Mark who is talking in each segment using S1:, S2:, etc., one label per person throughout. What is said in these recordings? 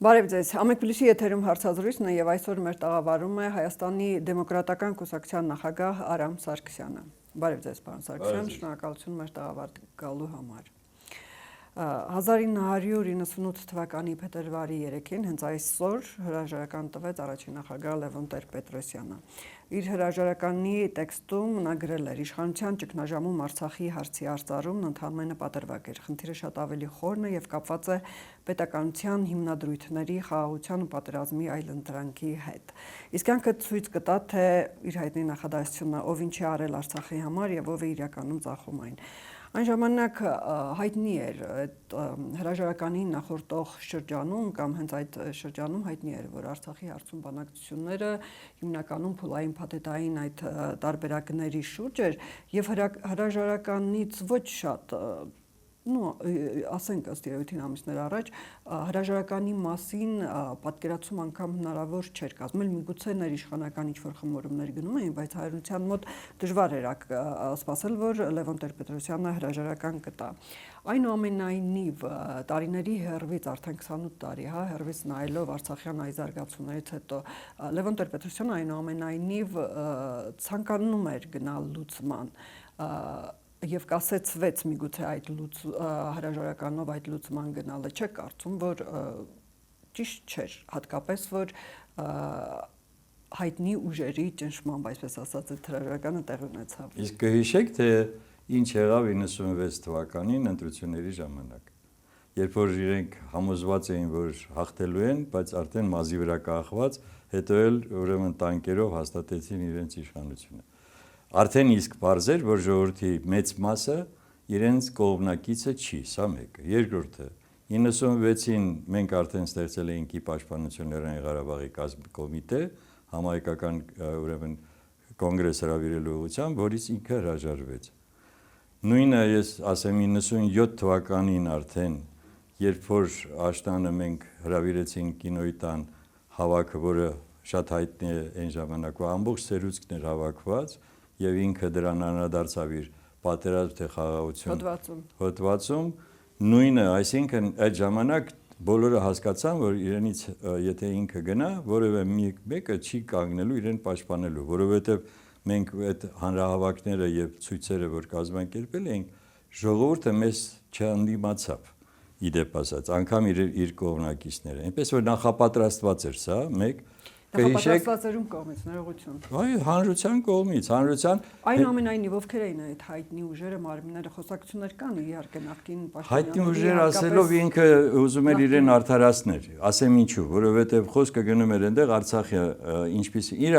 S1: Բարև ձեզ, Ամեկ Պլյուսի եթերում հարցազրույցն է եւ այսօր մեր տաղավարում է Հայաստանի դեմոկրատական կուսակցության նախագահ Արամ Սարգսյանը։ Բարև ձեզ, պարոն Սարգսյան, շնորհակալություն մեր տաղավար գալու համար։ 1998 թվականի փետրվարի 3-ին հենց այսօր հրաժարական տվեց առաջին նախագահ Լևոն Տեր-Պետրոսյանը։ Իր հրաժարականի տեքստում նա գրել էր. «Իշխանության ճգնաժամում Արցախի հարցի արծարումն ընդհանրապես պատրվակ էր։ Խնդիրը շատ ավելի խորն է եւ կապված է պետականության հիմնադրույթների խաղաղության ու պատերազմի այլընտրանքի հետ»։ Իսկ կյանքը ցույց կտա, թե իր հայտնի նախադասությունը ով ինչ է արել Արցախի համար եւ ով է իրականում ծախում այն։ Այն ժամանակ հայտնի էր այդ հրաժարականին նախորդող շրջանում կամ հենց այդ շրջանում հայտնի էր, որ Արցախի հարցում բանակցությունները հիմնականում փուլային փաթեթային այդ տարբերակների շուրջ էր եւ հրաժարականից ոչ շատ ասենք ըստ երևույթին ամիսներ առաջ հրաժարականի մասին պատկերացում անգամ հնարավոր չէր կազմել, միգուցե ներիշխանական ինչ-որ խմորումներ գնում էին, բայց հայրենության մոտ դժվար էր սպասել, որ Լևոն Տեր-Պետրոսյանը հրաժարական կտա։ Այնուամենայնիվ տարիների հեռվից արդեն 28 տարի, հեռվից նայելով արցախյան այ զարգացումներից հետո Լևոն Տեր-Պետրոսյանը այնուամենայնիվ ցանկանում էր գնալ լուծման եւ կասեցվեց միգուցե այդ հրաժարականով այդ լուծման գնալը չէ կարծում, որ ճիշտ չէր, հատկապես որ հայտնի ուժերի ճնշմամբ, այսպես ասած, այդ հրաժարականը տեղի ունեցավ։
S2: Իսկ կհիշեք, թե ինչ եղավ 96 թվականին ընտրությունների ժամանակ, երբ որ իրենք համոզված էին, որ հաղթելու են, բայց արդեն մազի վրա կախված, հետո էլ ուրեմն տանկերով հաստատեցին իրենց իշխանությունը։ Արդեն իսկ պարզ էր, որ ժողովրդի մեծ մասը իրենց կողմնակիցը չի, սա մեկը։ Երկրորդը 96-ին մենք արդեն ստեղծել էինք Պաշտպանություն Լեռնային Ղարաբաղի կազմկոմիտե, համահայկական ուրեմն կոնգրես հրավիրելու ուղղությամբ, որից ինքը հրաժարվեց։ Նույնը ես ասեմ 97 թվականին արդեն, երբ որ Աշտանը մենք հրավիրեցինք կինոյի տան հավաքը, որը շատ հայտնի է այն ժամանակվա ամբողջ սերուցքն էր հավաքված եւ ինքը դրան անդրադարձավ իր պատերազմ թե խաղաղություն հոդվածում նույնը, այսինքն այդ ժամանակ բոլորը հասկացան, որ իրենից եթե ինքը գնա, որևէ մեկը չի կանգնելու իրեն պաշտպանելու, որովհետեւ մենք այդ հանրահավաքները եւ ցույցերը, որ կազմակերպել էինք, ժողովուրդը մեզ չհանդիմացավ, իդեպ ասած, անգամ իր կողմնակիցները, այնպես որ նախապատրաստված էր սա, մեկ
S1: Նախապատրաստվածերում կողմից, ներողություն։
S2: Այո, հանրության կողմից, հանրության
S1: Այնուամենայնիվ ովքեր էին այդ հայտնի ուժերը, մարմինները, խոսակցություններ կան իհարկե նախկին
S2: Հայտնի ուժեր ասելով ինքը ուզում էր իրեն արդարացնել, ասեմ ինչու, որովհետև խոսքը գնում էր այնտեղ Արցախի ինչպես իր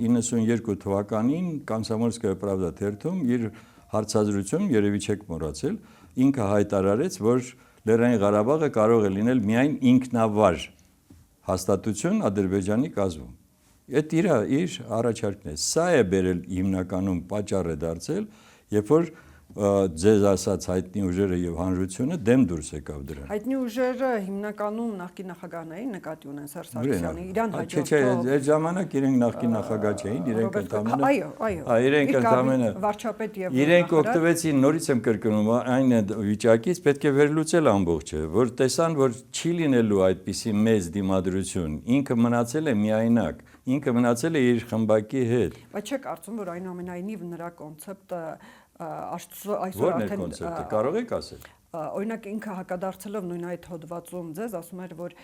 S2: 92 թվականին Կոմսոմոլսկայա պրավդա թերթում իր հարցազրույցում երևի չեք մոռացել, ինքը հայտարարեց, որ Լեռնային Ղարաբաղը կարող է լինել միայն ինքնավար հաստատություն Ադրբեջանի կազմում։ Այդ իր առաջարկն է։ Սա է բերել հիմնականում պատճառ է դարձել, երբ որ ձեզ ասած հայտնի ուժերը եւ հանրությունը դեմ դուրս եկավ դրան։
S1: Հայտնի ուժերը հիմնականում նախկին նախագահներին նկատի ունեն Սերժ Սարգսյանի, իրան հաջորդող։
S2: Չէ, այդ ժամանակ իրենք նախկին նախագահ չէին, իրենք ընդամենը իրենք ընդամենը
S1: վարչապետ եւ
S2: իրենք օգտվեցին, նորից եմ կրկնում, այն վիճակից պետք է վերլուծել ամբողջը, որ տեսան, որ չի լինելու այդպիսի մեծ դիմադրություն, ինքը մնացել է միայնակ, ինքը մնացել է իր խմբակի հետ։
S1: Բայց չէ կարծում, որ այնուամենայնիվ նրա կոնցեպտը այսօր
S2: արդեն կոնցեպտը կարող եք ասել։
S1: Օրինակ ինքը հակադարձելով նույն այդ հոդվածում ձեզ ասում էր, որ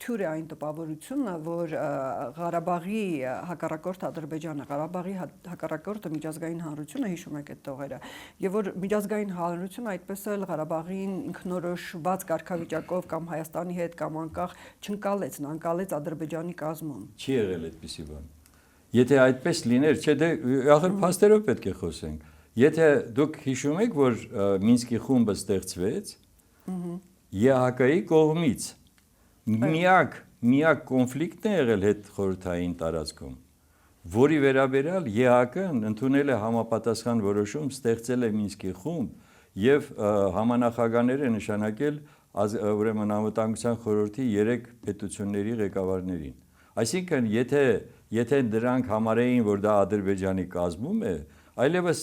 S1: թյուր է այն տպավորությունը, որ Ղարաբաղի հակառակորդ Ադրբեջանը, Ղարաբաղի հակառակորդը միջազգային հանրությունը, հիշում եք այդ տողերը, եւ որ միջազգային հանրությունը այդպես էլ Ղարաբաղին ինքնորոշված կարգավիճակով կամ Հայաստանի հետ կամ անկախ չընկալեց, նա ընկալեց Ադրբեջանի կազմում։
S2: Չի եղել այդպիսի բան։ Եթե այդպես լիներ, չէ՞ դե ախր փաստերով պետք է խոսենք։ Եթե դուք հիշում եք, որ Մինսկի խումբը ստեղծվեց ԵԱՀԿ-ի կողմից, միակ կոնֆլիկտն է եղել հետ խորհրդային տարածքում, որի վերաբերյալ ԵԱՀԿ-ն ընդունել է համապատասխան որոշում, ստեղծել է Մինսկի խումբ եւ համանախագահներ է նշանակել ուրեմն անվտանգության խորհրդի 3 պետությունների ղեկավարներին։ Այսինքն, եթե դրանք համարեին, որ դա Ադրբեջանի կազմում է, այլևս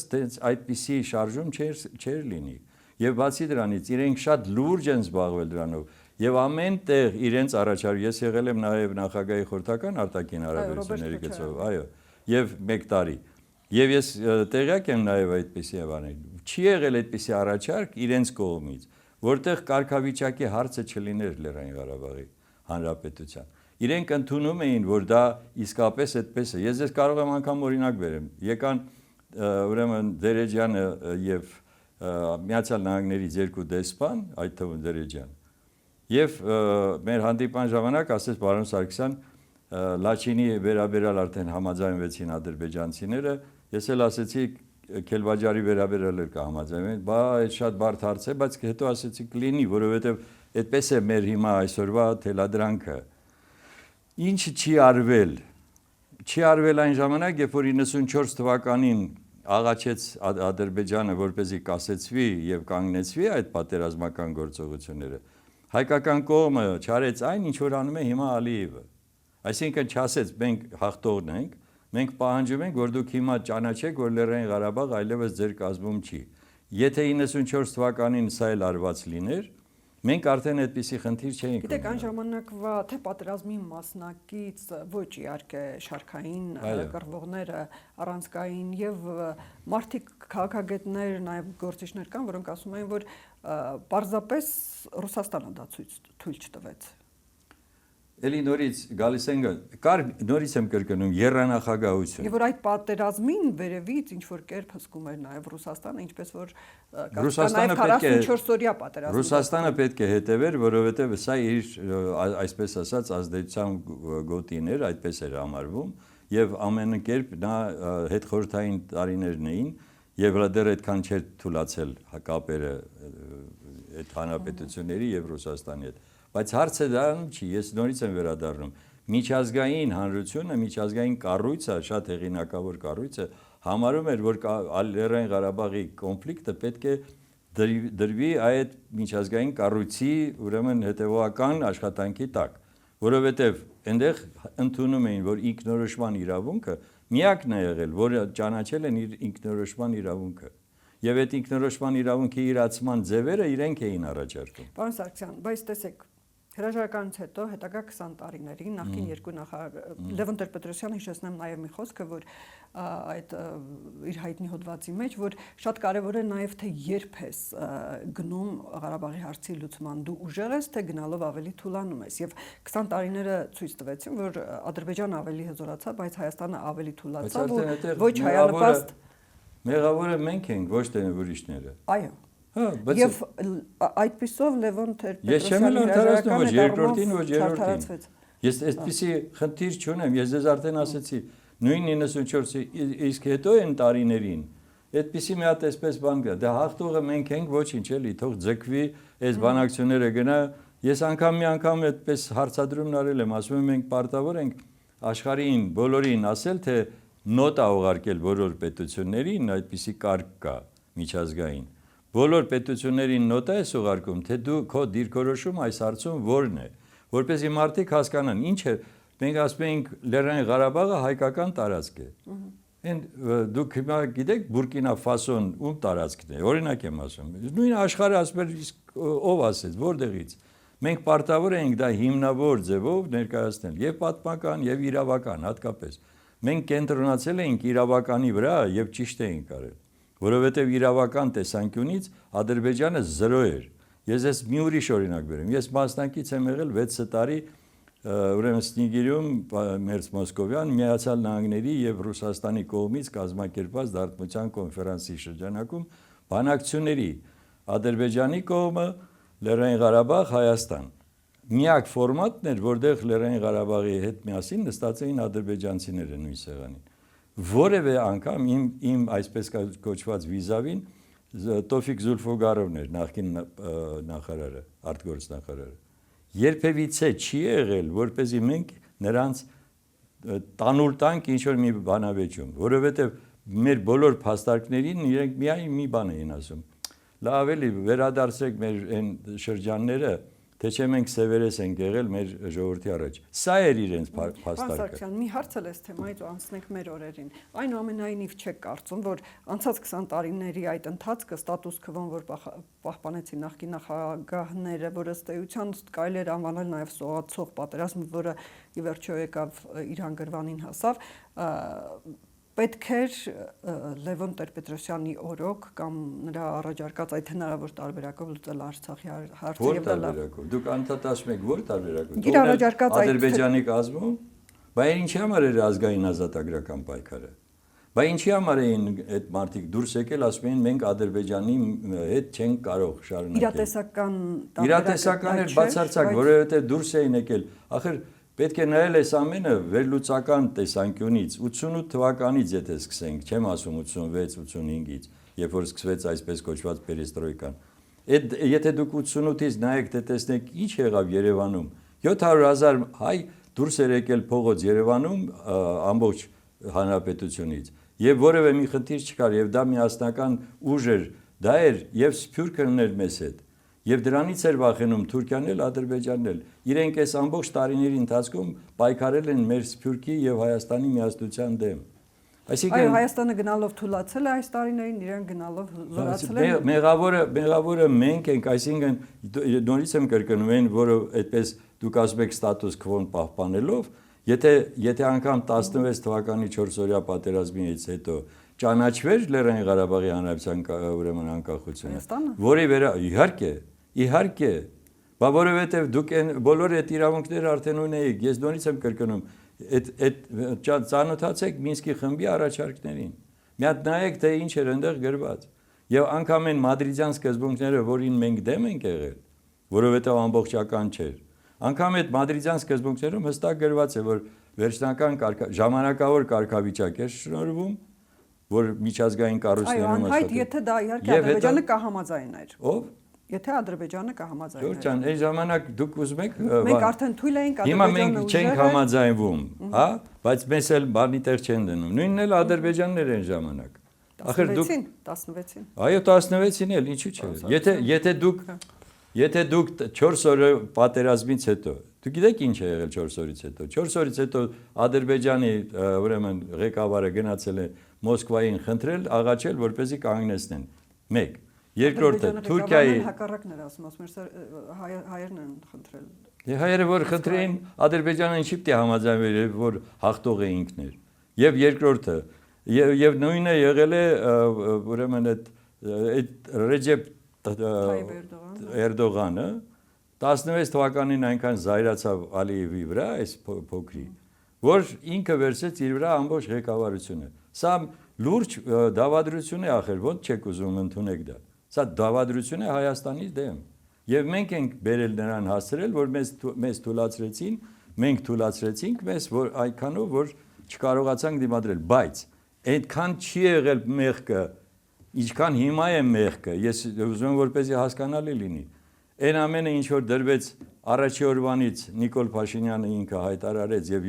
S2: այդպիսի շարժում չէր լինի։ Եվ բացի դրանից, իրենք շատ լուրջ են զբաղվել դրանով։ եւ ամեն տեղ իրենց առաջարկ ես եղել եմ նաեւ նախագահի խորհրդական արտաքին հարաբերությունների գծով, այո, եւ 1 տարի։ Եվ ես տեղյակ եմ նաև այդպիսի բաներ։ Չի եղել այդպիսի առաջարկ իրենց կողմից, որտեղ կարգավիճակի հարցը չլիներ Լեռնային Ղարաբաղի Հանրապետության։ Իրենք ընդունում էին, որ դա իսկապես այդպես է։ Ես կարող եմ անգամ օրինակ բերեմ։ Եկան ուրեմն Դերեջյանը եւ Միացյալ Նահանգներից 2 դեսպան, այդ թվում Դերեջյան։ Եվ մեր հանդիպան ժամանակ ասեց պարոն Սարգսյան, Լաչինի վերաբերալ արդեն համաձայնվեցին ադրբեջանցիները, ես էլ ասեցի Քելվաջարի վերաբերալ էլ կհամաձայնվեն, բա այդ շատ բարդ հարց է, բայց հետո ասեցի կլինի, որովհետև այդպես է մեր հիմա այսօրվա թելադրանքը։ Ինչը չի արվել այն ժամանակ, երբ որ 94 թվականին աղաչեց Ադրբեջանը, որպեսզի կասեցվի եւ կանգնեցվի այդ պատերազմական գործողությունները, հայկական կողմը չարեց այն, ինչ որ անում է հիմա Ալիևը։ Այսինքն չասեց մենք հաղթողն ենք, մենք պահանջում ենք, որ դուք հիմա ճանաչեք, որ Լեռնային Ղարաբաղ այլևս ձեր կազմում չի։ Եթե 94 թվականին սա էլ արված լիներ, մենք արդեն այդպիսի խնդիր չէինք։
S1: Գիտեք, այն ժամանակվա թե պատերազմի մասնակից ոչ իհարկե շարքային կռվողները առանցքային եւ մարդիկ քաղաքագետներ, նաեւ գործիչներ կան, որոնք ասում են, որ պարզապես Ռուսաստանը դա թույլ չտվեց։
S2: Էլի նորից գալիս են նորից եմ կրկնում եռանախագահություն։
S1: Եվ որ այդ պատերազմին վերևից ինչ որ կերպ հսկում էր նաև Ռուսաստանը, ինչպես որ
S2: Ռուսաստանը
S1: 44-օրյա պատերազմ։
S2: Ռուսաստանը պետք է հետևեր, որովհետև սա իր այսպես ասած ազդեցության գոտին էր, այդպես էր համարվում, եւ ամեն կերպ նա հետխորհրդային տարիներն էին, եւ դեռ այդքան չէր թույլացել կապերը այդ հանրապետությունների եւ Ռուսաստանի հետ։ Բայց հարցը դառնում չի, ես նորից եմ վերադառնում։ Միջազգային հանրությունը, միջազգային կառույցը, շատ հեղինակավոր կառույցը համարում էր, որ Լեռնային Ղարաբաղի կոնֆլիկտը պետք է դրվի այդ միջազգային կառույցի ուրեմն հետևողական աշխատանքի տակ, որովհետև այնտեղ ընդունում էին, որ ինքնորոշման իրավունքը միակն է եղել, որը ճանաչել են իր ինքնորոշման իրավունքը։ Եվ այդ ինքնորոշման իրավունքի իրացման ձևերը իրենք էին առաջարկում։
S1: Պարոն Սարգսյան, բայց տեսեք, հրաժարականից հետո հետագա 20 տարիներին նախկին երկու նախարար Լևոն Տեր-Պետրոսյանը հիշեցնեմ նաև մի խոսքը, որ այդ իր հայտնի հոդվածի մեջ, որ շատ կարևոր է նաև թե երբ ես գնում Ղարաբաղի հարցի լուծման, դու ուժեղ ես, թե գնալով ավելի թուլանում ես։ Եվ 20 տարիները ցույց տվեցին, որ Ադրբեջանը ավելի հզորացավ, բայց Հայաստանը ավելի թուլացավ ու ոչ հայանպաստ
S2: մեղավորը մենք ենք, ոչ թե ուրիշները։
S1: Այո։ Եվ այդպիսով Լևոն
S2: Ես չեմ ընդհանրացնում ոչ երկրորդին, ոչ երրորդին։ Ես այսպիսի խնդիր չունեմ, ես ձեզ արդեն ասեցի, նույն 94-ի իսկ հետո են տարիներին այդպիսի մի հատ այսպես բան կա, դա հաղթողը մենք ենք, ոչինչ էլի, թող ձգվի, այս բանակցությունները գնա։ Ես մի անգամ այդպես հարցադրումն արել եմ, ասում եմ մենք պարտավոր ենք աշխարհին բոլորին ասել, թե նոտա ուղարկել բոլոր պետություններին, այդպիսի կարգ կա միջազգային։ Բոլոր պետություններին նոտա ես ուղարկում, թե դու քո դիրքորոշում այս հարցում որն է, որպեսզի մարդիկ հասկանան, ինչ է, մենք ասում ենք Լեռնային Ղարաբաղը հայկական տարածք է։ Դուք հիմա գիտեք Բուրկինա Ֆասոն ում տարածքն է, օրինակ եմ ասում։ Նույն աշխարհը ասում է, իսկ ով ասեց, որտեղից։ Մենք պարտավոր ենք դա հիմնավոր ձևով ներկայացնել, եւ պատմական, եւ իրավական հատկապես։ Մենք կենտրոնացել ենք իրավականի վրա եւ ճիշտ էինք արել, որովհետեւ իրավական տեսանկյունից Ադրբեջանը 0 էր։ Ես ես մի ուրիշ օրինակ բերեմ։ Ես մասնակից եմ եղել 6 տարի ուրեմն Սնիգիրում Մերձ Մոսկովյան Միացյալ Նահանգների եւ Ռուսաստանի կողմից կազմակերպված Դարտմության կոնֆերանսի շրջանակում բանակցությունների Ադրբեջանի կողմը Լեռնային Ղարաբաղ, Հայաստան։ Միակ ֆորմատն էր, որտեղ Լեռնային Ղարաբաղի հետ միասին նստած էին ադրբեջանցիները նույն սեղանին։ Որևէ անգամ իմ այսպես կոչված վիզավին Տոֆիկ Զուլֆուգարովն էր նախկին նախարարը, արտգործնախարարը։ Երբևիցե չի եղել, որպեսզի մենք նրանց տանուլ տանք ինչ-որ մի բանավեճում, որովհետև մեր բոլոր փաստարկներին իրենք միայն մի բան էին ասում։ Լավ էլի վերադարձեք մեր այն շրջանները, թե չէ մենք սևերես ենք եղել մեր ժողովրդի առաջ։ Սա էր իրենց փաստարկը։
S1: Սարգսյան, մի հարց էլ էս թեմայից ու անցնենք մեր օրերին։ Այնուամենայնիվ չեք կարծում, որ անցած 20 տարիների այդ ընթացքը ստատուս քվոն, որ պահպանեցին նախկին նախագահները, որ ըստ էության կարելի էր անվանել նաև սողացող պատերազմ, որը ի վերջո եկավ իր հանգրվանին հասավ, պետք էր Լևոն Տեր-Պետրոսյանի օրոք կամ նրա առաջարկած այդ հնարավոր տարբերակով լուծել Արցախի հարցը
S2: Որ
S1: եւ դա լավ։
S2: տարբերակով։ Դուք անդադար եք որ տարբերակով։
S1: Իր առաջարկած այդ
S2: Ադրբեջանի կազմում, բայց ինչի համար էր ազգային ազատագրական պայքարը։ Բայց ինչի համար էին այդ մարդիկ դուրս եկել, ասում էին մենք Ադրբեջանի հետ չենք կարող շարունակել։ Իրատեսական էր բացարձակ, որովհետեւ դուրս էին եկել։ Ախր պետք է նայել այս ամենը վերլուծական տեսանկյունից 88 թվականից, եթե սկսենք, չեմ ասում 86-85-ից, երբ որ սկսվեց այսպես կոչված պերեստրոյկան։ Այդ եթե դուք 88-ից նայեք, թե տեսնեք ինչ եղավ Երևանում, 700,000 հայ դուրս էր եկել փողոց Երևանում ամբողջ հանրապետությունից, եւ որևէ մի խնդիր չկար, եւ դա միասնական ուժ էր, դա էր եւ Սփյուռքն էր մեզ հետ։ Եվ դրանից էր վախենում Թուրքիան էլ, Ադրբեջանն էլ։ Իրենք այս ամբողջ տարիների ընթացքում պայքարել են մեր Սփյուռքի եւ Հայաստանի միասնության դեմ։
S1: Այսինքն Հայաստանը գնալով թուլացել է այս տարիներին, իրեն գնալով զորացել են։
S2: Մեղավորը մենք ենք, այսինքն նորից եմ կրկնում այն, որը այդպես դուք ասում եք ստատուս քվոն պահպանելով, եթե անգամ 16 թվականի 4-օրյա պատերազմից հետո ճանաչվեր Լեռնային Ղարաբաղի Հանրապետության ուրեմն անկախությունը, որի վրա իհարկե, որովհետև դուք բոլոր այդ իրավունքները արդեն ունեիք, ես նորից եմ կրկնում, այդ ծանոթացեք Մինսկի խմբի առաջարկներին, մի հատ նայեք, թե ինչ էր այնտեղ գրված, եւ անգամ այն մադրիդյան սկզբունքները, որին մենք դեմ ենք եղել, որովհետև ամբողջական չէր, անգամ այդ մադրիդյան սկզբունքներում հստակ գրված է, որ վերջնական ժամանակավոր կարգավիճակ էր շնորհվում, որ միջազգային կառույցներում
S1: աշխատել։ Եթե դա իհարկե Ադրբեջանը կհամաձայներ։
S2: Ով?
S1: Եթե Ադրբեջանը կհամաձայներ։
S2: Ժորժ ջան, այն ժամանակ դուք ուզում եք
S1: մենք արդեն թույլ էինք
S2: Ադրբեջանը։ Հիմա մենք չենք համաձայնվում, հա, բայց մեզ էլ բանի տեղ չեն դնում։ Նույնն էլ ադրբեջաններ են ժամանակ։
S1: Ախր դուք 16-ին։
S2: Այո, 16-ին էլ, ինչու՞ չէ։ Եթե դուք 4 օրը պատերազմից հետո, դուք գիտեք ինչ է եղել 4 օրից հետո։ 4 օրից հետո Ադրբեջանի ուրեմն ղեկավարը գնացել է Մոսկվային խնդրել, աղաչել, որպեսզի կանգնեցնեն։ 1. Երկրորդը Թուրքիայի
S1: հակառակն էր ասում, հայերն են խնդրել։
S2: Հայերը որ խնդրեին Ադրբեջանը ինչի՞ պիտի համաձայնվեր, որ հաղթող է ինքն էր։ Եվ երկրորդը եւ նույնը եղել է ուրեմն այդ Ռեջեփ Էրդողանը 16 թվականին այնքան զայրացավ Ալիևի վրա, այս փոքրի, որ ինքը վերցրեց իր վրա ամբողջ ղեկավարությունը։ Սա լուրջ դավադրություն է ախր, ո՞նց չեք ուզում ընդունեք դա։ Սա դավադրություն է Հայաստանի դեմ։ Եվ մենք ենք բերել նրան հասցրել, որ մեզ թուլացրեցին, մենք թուլացրեցինք մեզ, որ այնքանով, որ չկարողացանք դիմադրել, բայց այդքան չի եղել մեղքը, ինչքան հիմա է մեղքը, ես ուզում եմ որպեսզի հասկանալի լինի։ Այն ամենը ինչ որ դրվեց առաջի օրվանից Նիկոլ Փաշինյանը ինքը հայտարարեց եւ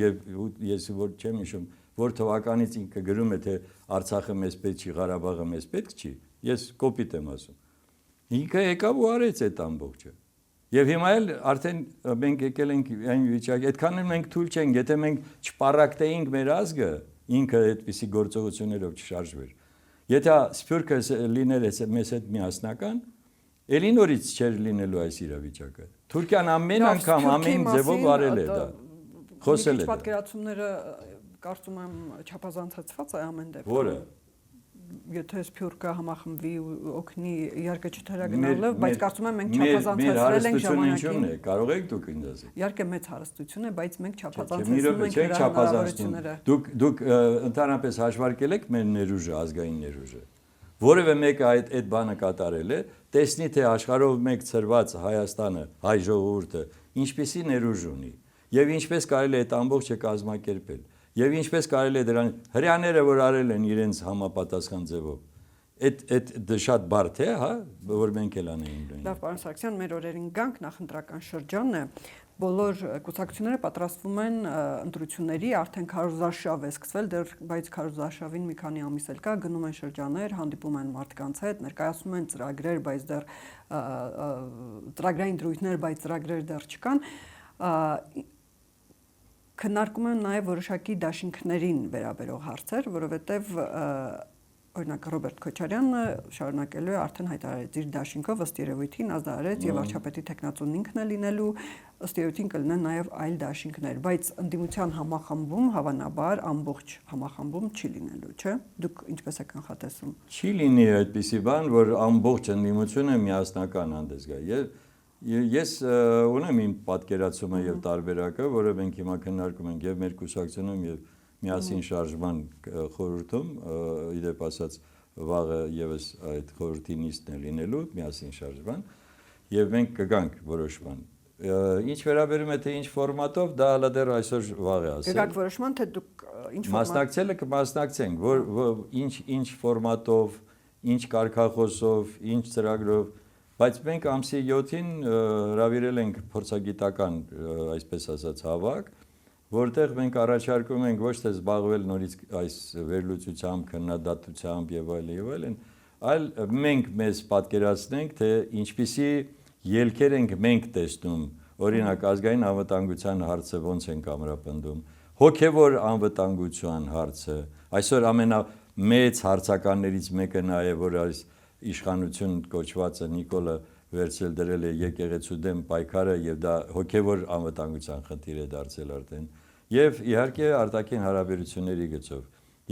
S2: ես որ չեմ հիշում, որ թվականից ինքը գրում է թե Արցախը մեզ պետք չի, Ղարաբաղը մեզ պետք չի, ես կոպիտ եմ ասում։ Ինքը եկավ ու արեց այդ ամբողջը։ Եվ հիմա էլ արդեն մենք եկել ենք այն վիճակի, այդքան էլ մենք թույլ չենք, եթե մենք չպարակտեինք մեր ազգը, ինքը այդպիսի գործողություններով չշարժվեր։ Եթե Սփյուռքը լիներ մեզ հետ միասնական, ելի նորից չէր լինելու այս իրավիճակը։ Թուրքիան ամեն անգամ ամեն ձևով արել է դա։ Խոսել է։
S1: Պատկերացումները կարծում եմ չափազանցացված է ամեն դեպքում։
S2: Որը
S1: Եթե Սփյուռքը համախմբվի ու օգնի իհարկե չթերագնալով, բայց կարծում եմ մենք չափազանցացրել ենք ժամանակին։
S2: Կարող եք դուք ինձ ասել։
S1: Իհարկե մեծ հարստություն է, բայց մենք չափազանցեցնում ենք հնարավորությունները։
S2: Դուք ընդհանրապես հաշվարկել եք մեր ներուժը, ազգային ներուժը։ Որևէ մեկը այդ բանը կատարել է, տեսնի թե աշխարհով մեկ ծրված Հայաստանը, հայ ժողովուրդը ինչպիսի ներուժ ունի եւ ինչպես կարելի է այդ ամբողջը կազմակերպել։ Եվ ինչպես կարելի է դրան հрьяաները որ արել են իրենց համապատասխան ձևով այդ շատ բարդ է, հա, որ մենք էլ անենք։
S1: Լավ, պարոն Սարգսյան, մեր օրերին գանք նախընտրական շրջանն է, բոլոր կուսակցությունները պատրաստվում են ընտրությունների, արդեն քարոզարշավ է սկսվել, բայց քարոզարշավին մի քանի ամիս էլ կա, գնում են շրջաններ, հանդիպում են մարդկանց հետ, ներկայացնում են ծրագրեր, բայց դեռ ծրագրային դրույթներ, բայց ծրագրեր դեռ չկան։ Քննարկում են նաև որոշակի դաշինքներին վերաբերող հարցեր, որովհետև օրինակ Ռոբերտ Քոչարյանը շարունակելու է արդեն հայտարարեց իր դաշինքով ըստ երևույթին ազդարարեց եւ վարչապետի տեխնացուն ինքն է լինելու, ըստ երևույթին կլինեն նաև այլ դաշինքներ, բայց ընդդիմության համախմբում հավանաբար ամբողջ համախմբում չի լինելու, չէ՞։ Դուք ինչպես եք կանխատեսում։
S2: Չի լինի այդպիսի բան, որ ամբողջ ընդդիմությունը միասնական հանդես գա։ Ես ունեմ իմ պատկերացումը եւ տարբերակը, որը մենք հիմա քննարկում ենք եւ մեր կուսակցությունում եւ միասին շարժման խորհրդում, իդեպ ասած վաղը եւս այդ խորհրդի նիստն է լինելու միասին շարժման եւ մենք կգանք որոշման։ Ինչ վերաբերում է թե ինչ ֆորմատով, դա հələ դեռ այսօր վաղ է ասել։
S1: Կգաք որոշման, թե դուք ինչ
S2: մասնակցելը կմասնակցենք, որ ինչ ֆորմատով, ինչ կարգախոսով, ինչ ծրագրով, բայց մենք ամսի 7-ին հրավիրել ենք փորձագիտական, այսպես ասած, հավաք, որտեղ մենք առաջարկում ենք ոչ թե զբաղվել նորից այս վերլուծությամբ, քննադատությամբ եւ այլն, այլ մենք մեզ պատկերացնենք, թե ինչպիսի ելքեր ենք մենք տեսնում, օրինակ ազգային անվտանգության հարցը ոնց ենք ամրապնդում, հոգեվոր անվտանգության հարցը, այսօր ամենամեծ հարցականներից մեկը նա է, որ այս իշխանություն կոչվածը Նիկոլը վերցել դրել է եկեղեցու դեմ պայքարը եւ դա հոգեվոր անվտանգության խնդիր է դարձել արդեն եւ իհարկե արտաքին հարաբերությունների գծով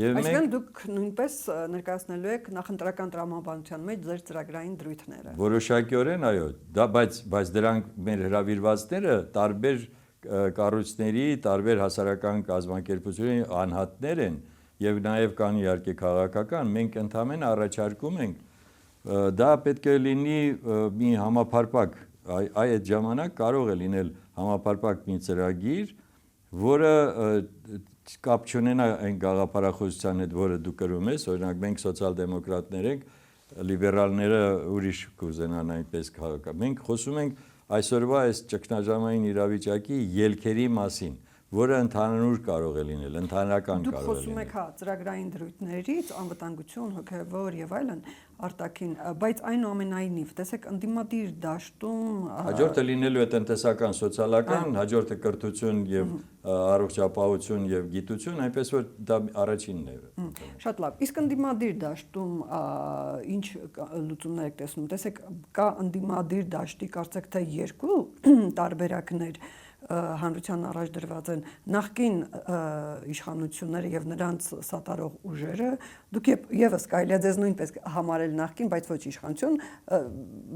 S2: եւ
S1: Այսինքն դուք նույնպես ներկայացնելու եք նախընտրական տրամաբանության մեջ ձեր ծրագրային դրույթները
S2: որոշակիորեն այո դա բայց դրանք մեր հրավիրվածները տարբեր կառույցների տարբեր հասարակական կազմակերպությունների անհատներ են եւ նաեւ կան իհարկե քաղաքական մենք ընդհանրապես առաջարկում ենք դա պետք է լինի մի համապարփակ այդ ժամանակ կարող է լինել համապարփակ մի ծրագիր որը կապ չունենա այն գաղափարախոսության հետ որը դու կրում ես օրինակ մենք սոցիալ-դեմոկրատներ ենք լիբերալները ուրիշ կուզենան այնպես քաղաքական մենք խոսում ենք այսօրվա այս ճգնաժամային իրավիճակի ելքերի մասին որը ընդհանուր կարող է լինել, ընդհանրական կարող է լինել։
S1: Դուք խոսում եք հա ծրագրային դրույթներից, անվտանգություն, հոգեվոր եւ այլն արտաքին, բայց այնուամենայնիվ, տեսեք, ընդդիմադիր դաշտում
S2: հաջորդը լինելու է տնտեսական, սոցիալական, հաջորդը կրթություն եւ առողջապահություն եւ գիտություն, այնպես որ դա առաջինն է։
S1: Շատ լավ։ Իսկ ընդդիմադիր դաշտում ինչ լուծումներ եք տեսնում։ Տեսեք, կա ընդդիմադիր դաշտի կարծեք թե երկու տարբերակներ հանրության առաջ դրված են նախկին իշխանությունները եւ նրանց սատարող ուժերը դուք եւս կարելի է ձեզ նույնպես համարել նախկին բայց ոչ իշխանություն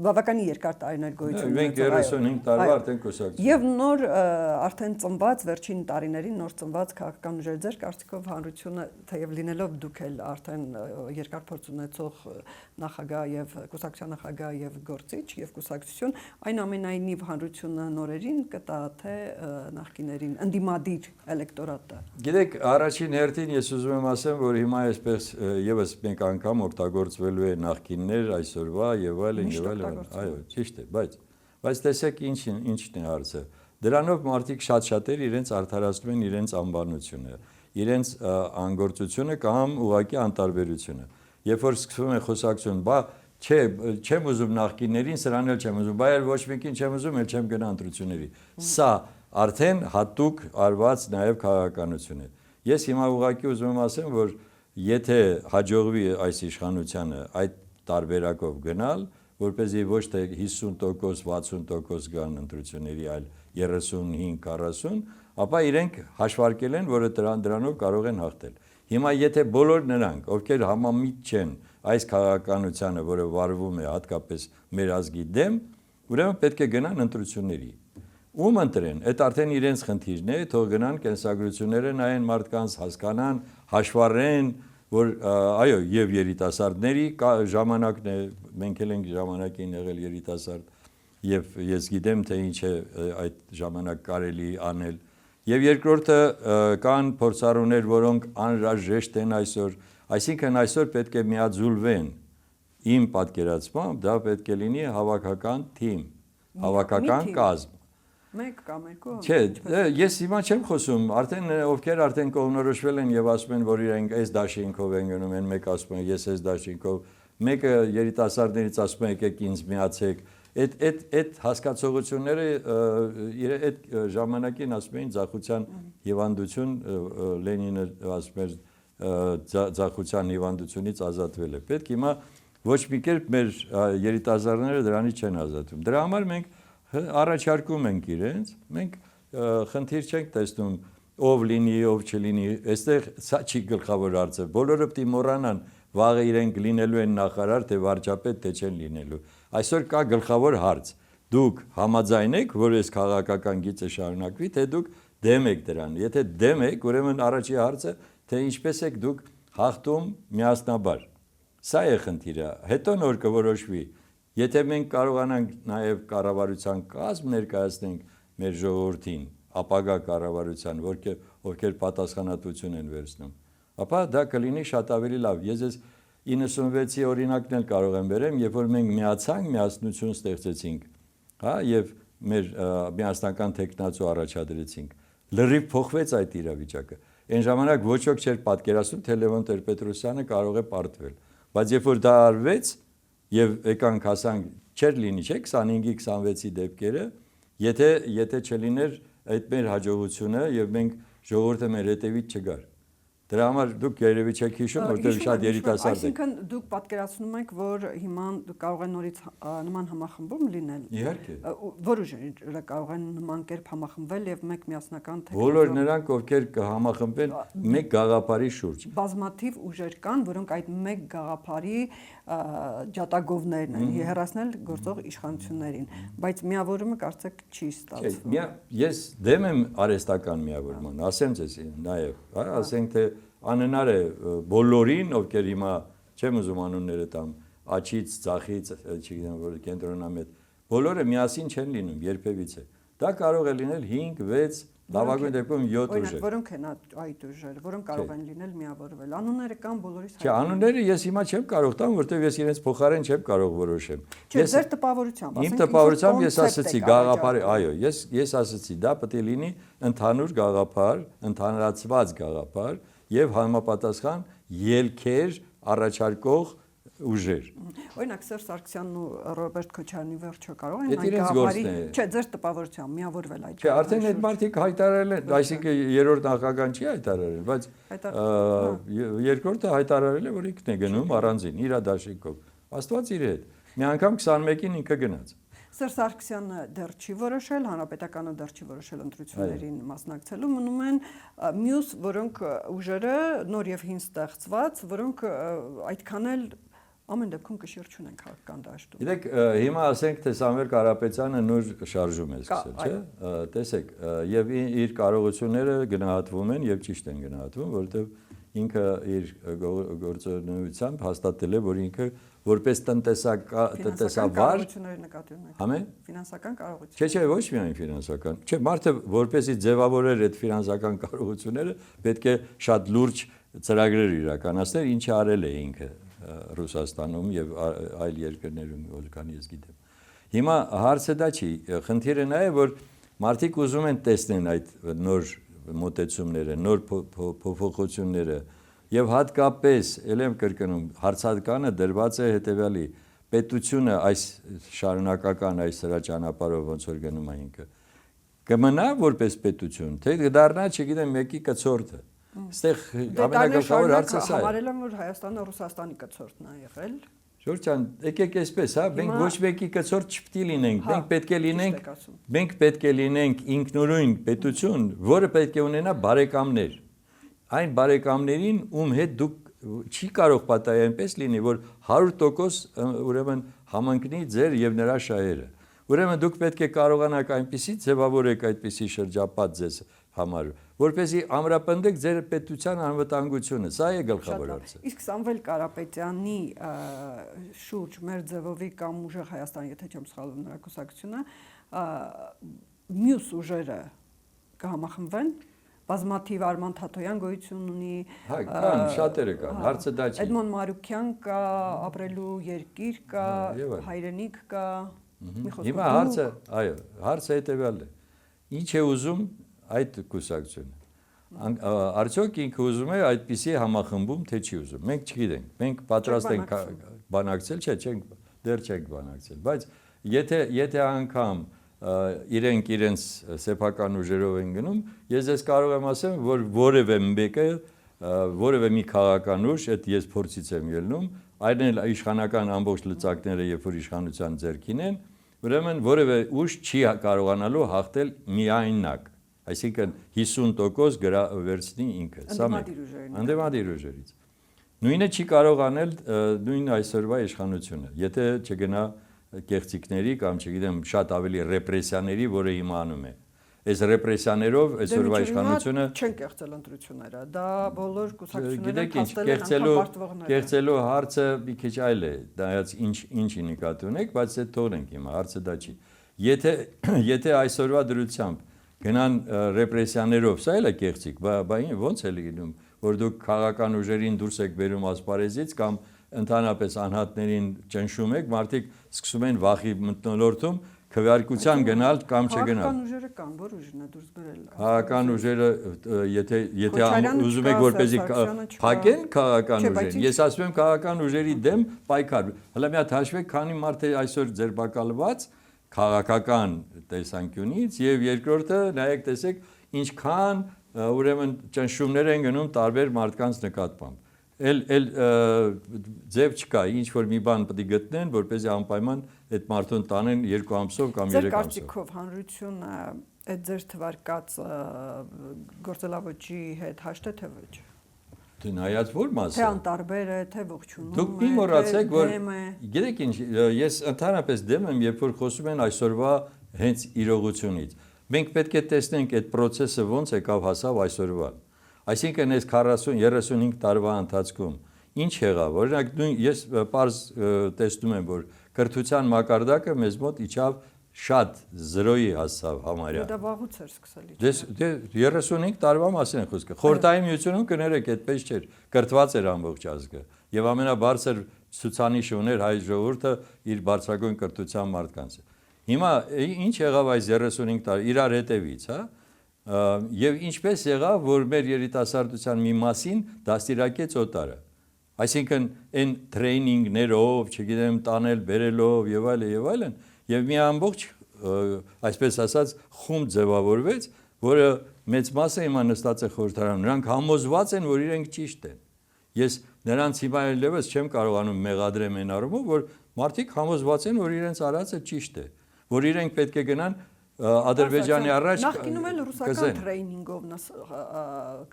S1: բավականին երկար տարիներ գոյություն
S2: ունեցող 35 տարվա արդեն կուսակցություն
S1: եւ նոր արդեն ծնված վերջին տարիներին նոր ծնված քաղաքական ուժեր ձեր կարծիքով հանրությունը թեև լինելով դուք էլ արդեն երկար փորձ ունեցող նախագահ եւ կուսակցության նախագահ եւ գործիչ եւ կուսակցություն այնուամենայնիվ հանրությունը նորերին կտա թե նախկիներին ընդդիմադիր էլեկտորատը։
S2: Գիտեք, առաջին հերթին ես ուզում եմ ասեմ, որ հիմա այսպես եւս մեկ անգամ օգտագործվելու է նախկիններ այսօրվա եւ այլն եւ այլն։ Այո, ճիշտ է, բայց տեսեք ինչն է հարցը։ Դրանով մարդիկ շատ-շատեր իրենց արդարացնում են իրենց անբանությունը, իրենց անգործությունը կամ ուղղակի անտարբերությունը։ Երբ որ սկսվում է խոսակցություն, բա չէ, չեմ ուզում նախկիններին, սրան էլ չեմ ուզում, բայց ոչ մեկին չեմ ուզում, էլ չեմ գնա ընտրությունների։ Սա արդեն հատուկ արված նաև քաղաքականություն է։ Ես հիմա ուղղակի ուզում եմ ասեմ, որ եթե հաջողվի այս իշխանությանը այդ տարբերակով գնալ, որպեսզի ոչ թե 50%, 60% գան ընտրությունների, այլ 35-40, ապա իրենք հաշվարկել են, որ դրանով կարող են հաղթել։ Հիմա եթե բոլոր նրանք, ովքեր համամիտ չեն այս քաղաքականությանը, որը վարվում է հատկապես մեր ազգի դեմ, ուրեմն պետք է գնան ընտրությունների։ Ում ընտրեն, այդ արդեն իրենց խնդիրն է, թող գնան կենսագրությունները նայեն մարդկանց, հասկանան, հաշվառեն, որ այո, եւ երիտասարդների ժամանակն է, մենք էլ ենք ժամանակին եղել երիտասարդ, եւ ես գիտեմ, թե ինչ է այդ ժամանակ կարելի անել։ Եվ երկրորդը կան փորձառուներ, որոնք անհրաժեշտ են այսօր, այսինքն այսօր պետք է միաձուլվեն իմ պատկերացմամբ, դա պետք է լինի հավաքական թիմ, հավաքական կազմ։
S1: Մեկ կամ երկու։
S2: Չէ, ես հիմա չեմ խոսում, արդեն ովքեր արդեն կողմնորոշվել են եւ ասում են, որ իրենք այս դաշինքով են գնում են, մեկ ասում են ես այս դաշինքով, մեկը երիտասարդներից ասում է եկեք ինձ միացեք։ Այդ հասկացողությունները այդ ժամանակին ասում էին ձախության հիվանդություն, Լենինը ասում էր ձախության հիվանդությունից ազատվել է։ Պետք հիմա ոչ մի կերպ մեր երիտասարդները դրանից չեն ազատվում։ Դրա համար մենք առաջարկում ենք իրենց, մենք խնդիր չենք տեսնում ով լինի, ով չլինի, այստեղ սա չի գլխավոր հարցը։ Բոլորը պետք է մոռանան վաղը իրենք լինելու են նախարար, թե վարչապետ, թե չեն լինելու։ Այսօր կա գլխավոր հարց։ Դուք համաձայն եք, որ այս քաղաքական գիծը շարունակվի, թե դուք դեմ եք դրան։ Եթե դեմ եք, ուրեմն առաջի հարցը, թե ինչպես եք դուք հաղթում միասնաբար։ Սա է խնդիրը։ Հետո նոր կորոշվի։ Եթե մենք կարողանանք նաև կառավարության կազմ ներկայացնենք մեր ժողովրդին, ապագա կառավարության, ովքեր պատասխանատվություն են վերցնում, ապա դա կլինի շատ ավելի լավ։ Ես 96-ի օրինակն էլ կարող եմ վերեմ, երբ որ մենք միացանք, միասնություն ստեղծեցինք, հա, եւ մեր միասնական տեխնացու առաջադրեցինք։ Լրիվ փոխվեց այդ իրավիճակը։ Այն ժամանակ ոչ ոք չէր պատկերացնում, թե Լևոն Տեր-Պետրոսյանը կարող է պարտվել։ Բայց երբ որ դա արվեց եւ եկանք հասանք, չէր լինի, չէ՞, 25-ի 26-ի դեպքերը, եթե չլիներ այդ մեր հաջողությունը եւ մենք ժողովուրդը մեր հետևից չգար։ Դրա համար դուք երևի չեք հիշում, որտեղ շատ երիտասարդ եք։
S1: Այսինքն դուք պատկերացնում եք, որ հիմա կարող է նորից նման համախմբում լինել։
S2: Իհարկե։
S1: Որ ուժերը կարող են նման կերպ համախմբվել եւ մեկ միասնական թե
S2: բոլոր նրանք, ովքեր կհամախմբեն մեկ գաղափարի շուրջ։
S1: Բազմաթիվ ուժեր կան, որոնք այդ մեկ գաղափարի ջատագովներն են, հեռացնել գործող իշխանություններին, բայց միավորումը կարծեք չի ստացվում։
S2: Ես դեմ եմ արհեստական միավորման, ասեմ ձեզ նաև, ասենք թե անհնար է բոլորին, ովքեր հիմա չեմ ուզում անունները տամ, աչից, ձախից, չգիտեմ որ կենտրոնամետ, բոլորը միասին չեն լինում երբևիցե։ Դա կարող է լինել 5-6, լավագույն դեպքում 7 ուժեր։
S1: Որոնք են այդ ուժերը, որոնք կարող են լինել միավորվել։ Անունները կան բոլորիս
S2: հայտնի։ Չէ, անունները ես հիմա չեմ կարող տամ, որտեղ ես իրենց փոխարեն չեմ կարող որոշեմ։
S1: Չէ, ձեր տպավորությամբ,
S2: իմ տպավորությամբ ես ասացի գաղափարը, այո, ես ասացի դա պետք է լինի ընդհանուր գաղափար, ընդհանրացված գաղափար եւ համապատասխան ելքեր առաջարկող ուժեր։
S1: Օրինակ Սերժ Սարգսյանն ու Ռոբերտ Քոչարյանի վերջը կարող են այդ գաղափարի, չէ, ձեր տպավորությամբ միավորվել այդ։
S2: Չէ, արդեն այդ մարդիկ հայտարարել են, այսինքն երրորդ նախագահան չի հայտարարել, բայց երկրորդը հայտարարել է, որ ինքն է գնում առանձին իր դաշինքով։ Աստված իր հետ։ Մի անգամ 21-ին ինքը գնաց։
S1: Սերժ Սարգսյանը դեռ չի որոշել, հանրապետականը դեռ չի որոշել ընտրություններին մասնակցելու, մնում են մյուս, որոնք ուժերը նոր եւ հին ստեղծված, որոնք այդքան էլ ամեն դեպքում կշիռ չունեն քաղաքական դաշտում։
S2: Գիտեք, հիմա ասենք թե Սամվել Կարապետյանը նոր շարժում է սկսել, չէ՞։ Տեսեք, եւ իր կարողությունները գնահատվում են եւ ճիշտ են գնահատվում, որովհետեւ ինքը իր գործունեությամբ հաստատել է, որ ինքը որպես տնտեսավար
S1: Համե ֆինանսական կարողություն։
S2: Չէ, ոչ միայն ֆինանսական։ Չէ, մարդը որպեսի ձևավորեր այդ ֆինանսական կարողությունները, պետք է շատ լուրջ ծրագրեր իրականացնել, ինչը արել է ինքը Ռուսաստանում եւ այլ երկրներում, որքան ես գիտեմ։ Հիմա հարցը դա չի, խնդիրը նա է, որ մարդիկ ուզում են տեսնեն այդ նոր մոտեցումները, նոր փոփոխությունները եւ հատկապես ել եմ կրկնում, հարցականը դրված է հետեւյալի. պետությունը այս շարունակական այս սրա ճանապարհով ոնց որ գնում է ինքը կմնա որպես պետություն, թե դառնա, չգիտեմ, մեկի կցորդը։ Այստեղ ամենակարևոր հարցը սա է։
S1: Համարել եմ, որ Հայաստանը Ռուսաստանի կցորդն է եղել։
S2: Ժորժ ջան, եկեք այսպես, հա, մենք ոչ մեկի կցորդ չպետք է լինենք, մենք պետք է լինենք ինքնուրույն պետություն, որը պետք է ունենա բարեկամներ։ Այն բարեկամներին, ում հետ դուք չի կարող պատահի այնպես լինի, որ 100% ուրեմն համընկնի ձեր եւ նրա շահերը։ Ուրեմն դուք պետք է կարողանաք այնպիսի ձևավորեք այդպիսի շրջապատ ձեզ համար, որպեսզի ամրապնդեք ձեր պետության անվտանգությունը, սա է գլխավոր հարցը։
S1: Իսկ Սամվել Կարապետյանի շուրջ մեր ձևովի կամ ուժեղ Հայաստան, եթե չեմ սխալվում նրա կուսակցությունը, մյուս ուժերը կհամախմբվեն, բազմաթիվ Արման Թաթոյան գոյություն ունի,
S2: կան, շատերը կան, հարցը դա չի։
S1: Էդմոն Մարուկյան կա, ապրելու երկիր կա, հայրենիք կա,
S2: Հիմա հարցը, այո, հարցը հետևյալն է։ Ինչ է ուզում այդ կուսակցությունը։ Արդյոք ինքը ուզում է այդպիսի համախմբում, թե չի ուզում։ Մենք չգիտենք։ Մենք պատրաստ ենք բանակցել, դեռ չենք բանակցել, բայց եթե անգամ իրենք իրենց սեփական ուժերով են գնում, ես կարող եմ ասեմ, որ որևէ մեկը, որևէ մի քաղաքական ուժ, այդ ես փորձից եմ ելնում, այն էլ իշխանական ամբողջ լծակները, երբ որ իշխանության ձեռքին են, ուրեմն որևէ ուժ չի կարողանալու հաղթել միայնակ, այսինքն 50% վերցնի ինքը, սա մեկ, ընդդիմադիր ուժերից։ Նույնը չի կարող անել նույն այսօրվա իշխանությունը, եթե չգնա կեղծիքների կամ չգիտեմ շատ ավելի ռեպրեսիաների, որը հիմա անում է։ Այս ռեպրեսիաներով այսօրվա իշխանությունը
S1: չեն կեղծել ընտրությունները, դա բոլոր կուսակցությունները
S2: փաստել են անկապարտվողները։ Կեղծելու հարցը մի քիչ այլ է, դայած ինչի նկատի ունեք, բայց այդ թողնենք հիմա, հարցը դա չի։ Եթե այսօրվա դրությամբ գնան ռեպրեսիաներով, սա էլ է կեղծիք, ո՞նց է լինում, որ դուք քաղաքական ուժերին դուրս եք բերում ասպարեզից կամ ընդհանրապես անհատներին ճնշում եք, մարդիկ սկսում են վախի մթնոլորտում քվեարկության գնալ կամ չգնալ։
S1: Քաղաքական ուժերը կան, որ ուժն է դուրս բերել։
S2: Քաղաքական ուժերը, եթե ուզում եք որպեսզի փակեն քաղաքական ուժերին, ես ասում եմ քաղաքական ուժերի դեմ պայքար։ Հələ մի հատ հաշվեք, քանի մարդ է այսօր ձերբակալված քաղաքական տեսանկյունից եւ երկրորդը նայեք տեսեք ինչքան ուրեմն ճնշումներ են գնում տարբեր մարդկանց նկատմամբ։ Էլ ձև չկա, ինչ որ մի բան պետք է գտնեն, որպեսզի անպայման այդ մարդուն տանեն 2 ամսով կամ 3 ամսով։
S1: Ձեր կարծիքով հանրությունը այդ ձեր թվարկած գործելավոճի հետ հաշտ է թե ոչ։
S2: Դե նայած որ մասը։
S1: Թե անտարբեր է, թե ողջունում է։
S2: Դուք մի մոռացեք, որ գիտեք ինչ, ես ընդհանրապես դեմ եմ, երբ որ խոսում են այսօրվա հենց իրողությունից։ Մենք պետք է տեսնենք այդ process-ը ոնց եկավ հասավ այսօրվան։ Այսինքն այս 40-35 տարվա ընթացքում ինչ եղավ, օրինակ ես պարզ տեսնում եմ, որ կրթության մակարդակը մեզ մոտ իջավ շատ զրոյի հասավ համարյա։
S1: Դա վաղուց էր սկսել
S2: իջնել։ 35 տարվա մասին է խոսքը։ Խորհրդային միությունում կներեք, այդպես չէր, կրթված էր ամբողջ ազգը եւ ամենաբարձր ցուցանիշ ուներ հայ ժողովուրդը իր բարձրագույն կրթության մարդկանց։ Հիմա ինչ եղավ այս 35 տարի իրար հետևից, հա? Եվ ինչպես եղավ, որ մեր երիտասարդության մի մասին դաստիարակեց օտարը։ Այսինքն այն տրեյնինգներով, չգիտեմ, տանել, բերելով եւ այլն, եւ մի ամբողջ, այսպես ասած, խումբ ձևավորվեց, որը մեծ մասը հիմա նստած է խորհրդարանում, նրանք համոզված են, որ իրենք ճիշտ են։ Ես նրանց հիմա ելևս չեմ կարողանում մեղադրեմ այն առումով, որ մարդիկ համոզված են, որ իրենց արածը ճիշտ է, որ իրենք պետք է գնան Ադրբեջանի առաջ
S1: նախկինում էլ ռուսական տրեյնինգով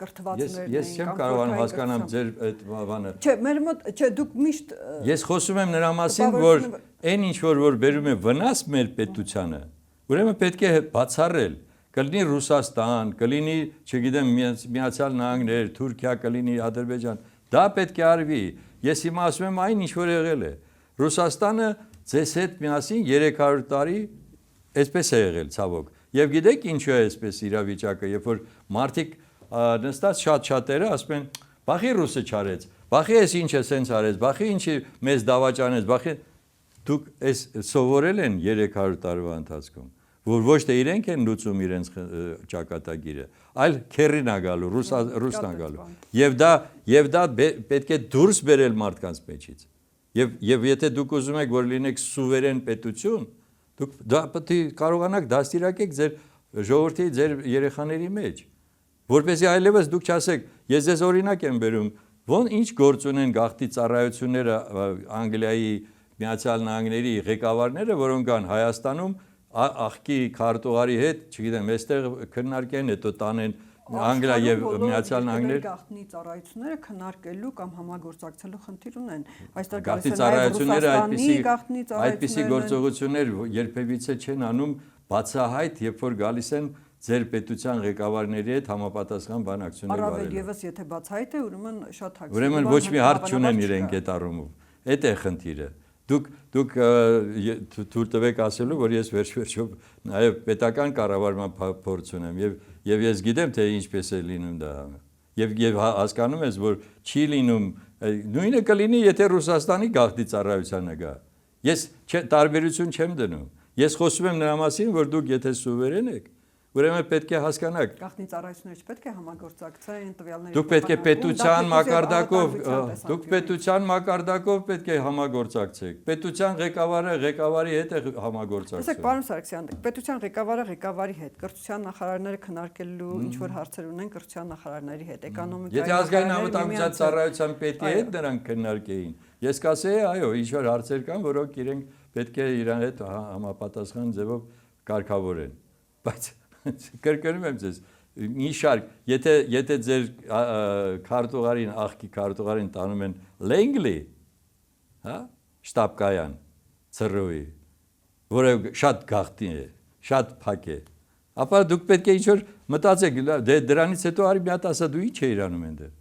S1: կրթվածներն
S2: ես չեմ կարողանում հասկանալ ձեր այդ բանը։
S1: Չէ, մեր մոտ, չէ, դուք միշտ
S2: ես խոսում եմ նրա մասին, որ այն ինչ որ բերում է վնաս մեր պետությանը, ուրեմն պետք է բացառել։ Կլինի Ռուսաստան, կլինի, չգիտեմ, Միացյալ Նահանգներ, Թուրքիա, կլինի Ադրբեջան։ Դա պետք է արվի։ Ես հիմա ասում եմ այն ինչ որ եղել է։ Ռուսաստանը ձեզ հետ միասին 300 տարի այսպես է եղել ցավոք։ Եվ գիտեք ինչու է այսպես իրավիճակը, երբ որ մարդիկ նստած շատ-շատերը ասում են, «Բախի ռուսը չարեց, բախի էս ինչ է սենց արեց, բախի ինչի մեզ դավաճանեց, բախի» Դուք այս սովորել են 300 տարվա ընթացքում, որ ոչ թե իրենք են լուծում իրենց ճակատագիրը, այլ քերին ա գալու, ռուսն ա գալու։ Եվ դա պետք է դուրս բերել մարդկանց մեջից։ Եվ եթե դուք ուզում եք, որ լինեք սուվերեն պետություն, դուք դա պետք է կարողանաք դաստիարակեք ձեր ժողովրդի, ձեր երեխաների մեջ, որպեսզի այլևս դուք չասեք, ես ձեզ օրինակ եմ բերում, ո՞ն ինչ գործ ունեն գաղթի ծառայությունները Անգլիայի, Միացյալ Նահանգների ղեկավարները, որոնք կան Հայաստանում աղքի քարտուղարի հետ, չգիտեմ, այստեղ քննարկեն, հետո տանեն Անգլիա եւ Միացյալ Նահանգներ
S1: գաղտնի ծառայությունները քննարկելու կամ համագործակցելու խնդիր ունեն։ Այստեղ
S2: գաղտնի ծառայությունները այդպիսի գործողություններ երբևիցե չեն անում բացահայտ, երբ որ գալիս են ձեր պետության ղեկավարների հետ համապատասխան բանակցություններ վարելու։
S1: Առավել եւս եթե բացահայտ է, ուրեմն շատ հագցի։
S2: Ուրեմն ոչ մի հարց չունեն իրենք այդ առումով։ Այդ է խնդիրը։ Դուք թույլ տվեք ասելու, որ ես վերջ-վերջով նաև պետական կառավարման փորձ ունեմ եւ ես գիտեմ թե ինչպես է լինում դա։ Եվ հասկանում ես, որ չի լինում, նույնը կլինի, եթե Ռուսաստանի գաղտնի ծառայությանը գա։ Ես տարբերություն չեմ դնում։ Ես խոսում եմ նրա մասին, որ դուք եթե սուվերեն եք, Ուրեմն պետք է հասկանաք,
S1: Գաղտնի ծառայությունները չպետք է համագործակցեն տվյալների
S2: դուք պետք է պետության մակարդակով, դուք
S1: պետք
S2: պետության մակարդակով պետք է համագործակցեք։ Պետության ղեկավարը ղեկավարի հետ է համագործակցում։
S1: Տեսեք, պարոն Սարգսյան, պետության ղեկավարը ղեկավարի հետ, կրթության նախարարները քննարկելու ինչ որ հարցեր ունեն կրթության նախարարների հետ, էկոնոմիկայի
S2: Եթե ազգային անվտանգության ծառայության պետի հետ նրանք քննարկեին, ես կասեի, այո, ինչ որ հարցեր կան, որոնք իրենք պետք է իրան հետ համապատասխան ձևով կարգավորեն։ Բայց կրկնում եմ ձեզ, մի շարք, եթե ձեր քարտուղարին, աղքի քարտուղարին տանում են Լենգլի, հա, շտաբկայան, ՑՌՈ-ի, որը շատ գաղտնի է, շատ փակ է, ապա դուք պետք է ինչ-որ մտածեք, դրանից հետո արի մի հատ ասա դու ինչ էիր անում այնտեղ,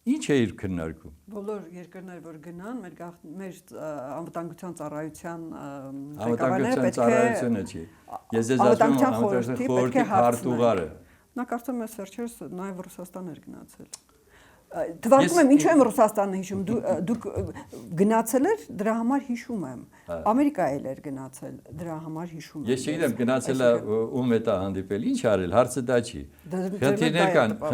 S2: ինչ էիր քննարկում։
S1: Բոլոր երկրներ, որ գնան, մեր անվտանգության ծառայության
S2: Անվտանգության ծառայությունը չի։ Ես ձեզ ասում եմ անվտանգության խորհրդի քարտուղարը։
S1: Նա կարծում եմ վերջերս նաև Ռուսաստան էր գնացել։ Թվարկում եմ ինչու եմ Ռուսաստանը հիշում, դուք գնացել եք, դրա համար հիշում եմ։ Ամերիկայել էր գնացել, դրա համար հիշում եմ։
S2: Ես չգիտեմ գնացել է ում հետ է հանդիպել, ինչ արել, հարցը դա չի։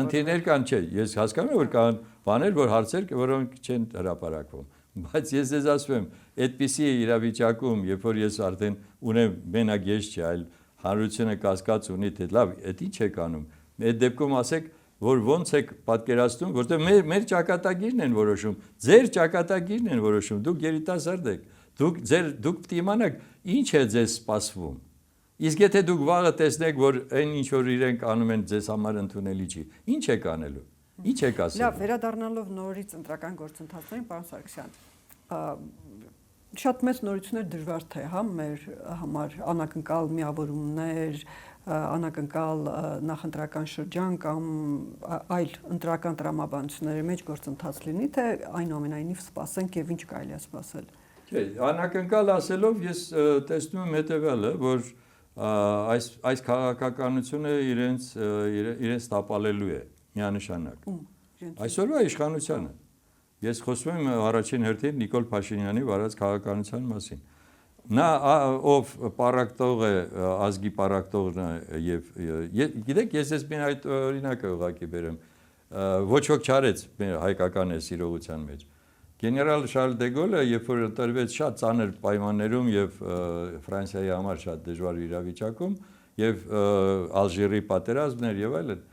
S2: Խնդիրներ կան, չէ, ես հասկանում եմ որ կան բաներ, որ հարցեր, որոնք չեն հրապարակվում։ Բայց ես ձեզ ասում եմ, այդպիսի իրավիճակում, երբ որ ես արդեն ունեմ մենակ ես չի, այլ հանրությունը կասկած ունի, թե լավ, այդ ինչ եք անում։ Այդ դեպքում ասեք որ ոնց եք պատկերացնում, որտեղ մեր ճակատագիրն են որոշում, ձեր ճակատագիրն են որոշում, դուք երիտասարդ եք, դուք պետք է իմանաք ինչ է ձեզ սպասվում։ Իսկ եթե դուք վաղը տեսնեք, որ այն ինչ որ իրենք անում են ձեզ համար ընդունելի չի, ինչ եք անելու, ինչ եք ասելու։
S1: Լավ, վերադառնալով նորից ընտրական գործընթացներին, պարոն Սարգսյան, շատ մեծ նորություններ դժվար թե, հա, մեր համար անակնկալ միավորումներ, անակնկալ նախընտրական շրջան կամ այլ ընտրական տրամաբանությունների մեջ գործընթաց լինի, թե այնուամենայնիվ սպասենք եւ ինչ կարելի է սպասել։
S2: Չէ, անակնկալ ասելով ես տեսնում եմ հետեւյալը, որ այս քաղաքականությունը իրենց տապալելու է միանշանակ։ Այսօրվա իշխանությանը։ Ես խոսում եմ առաջին հերթին Նիկոլ Փաշինյանի վարած քաղաքականության մասին։ Նա ով պարակտող է, ազգի պարակտողն է եւ գիտեք ես մի այդ օրինակը ուղղակի բերեմ ոչ ոք չարեց մեր հայկական է սիրողության մեջ գեներալ Շարլ դե Գոլը երբ որ ընտրվեց շատ ծանր պայմաններում եւ Ֆրանսիայի համար շատ դժվար իրավիճակում եւ Ալժիրի պատերազմներ եւ այլն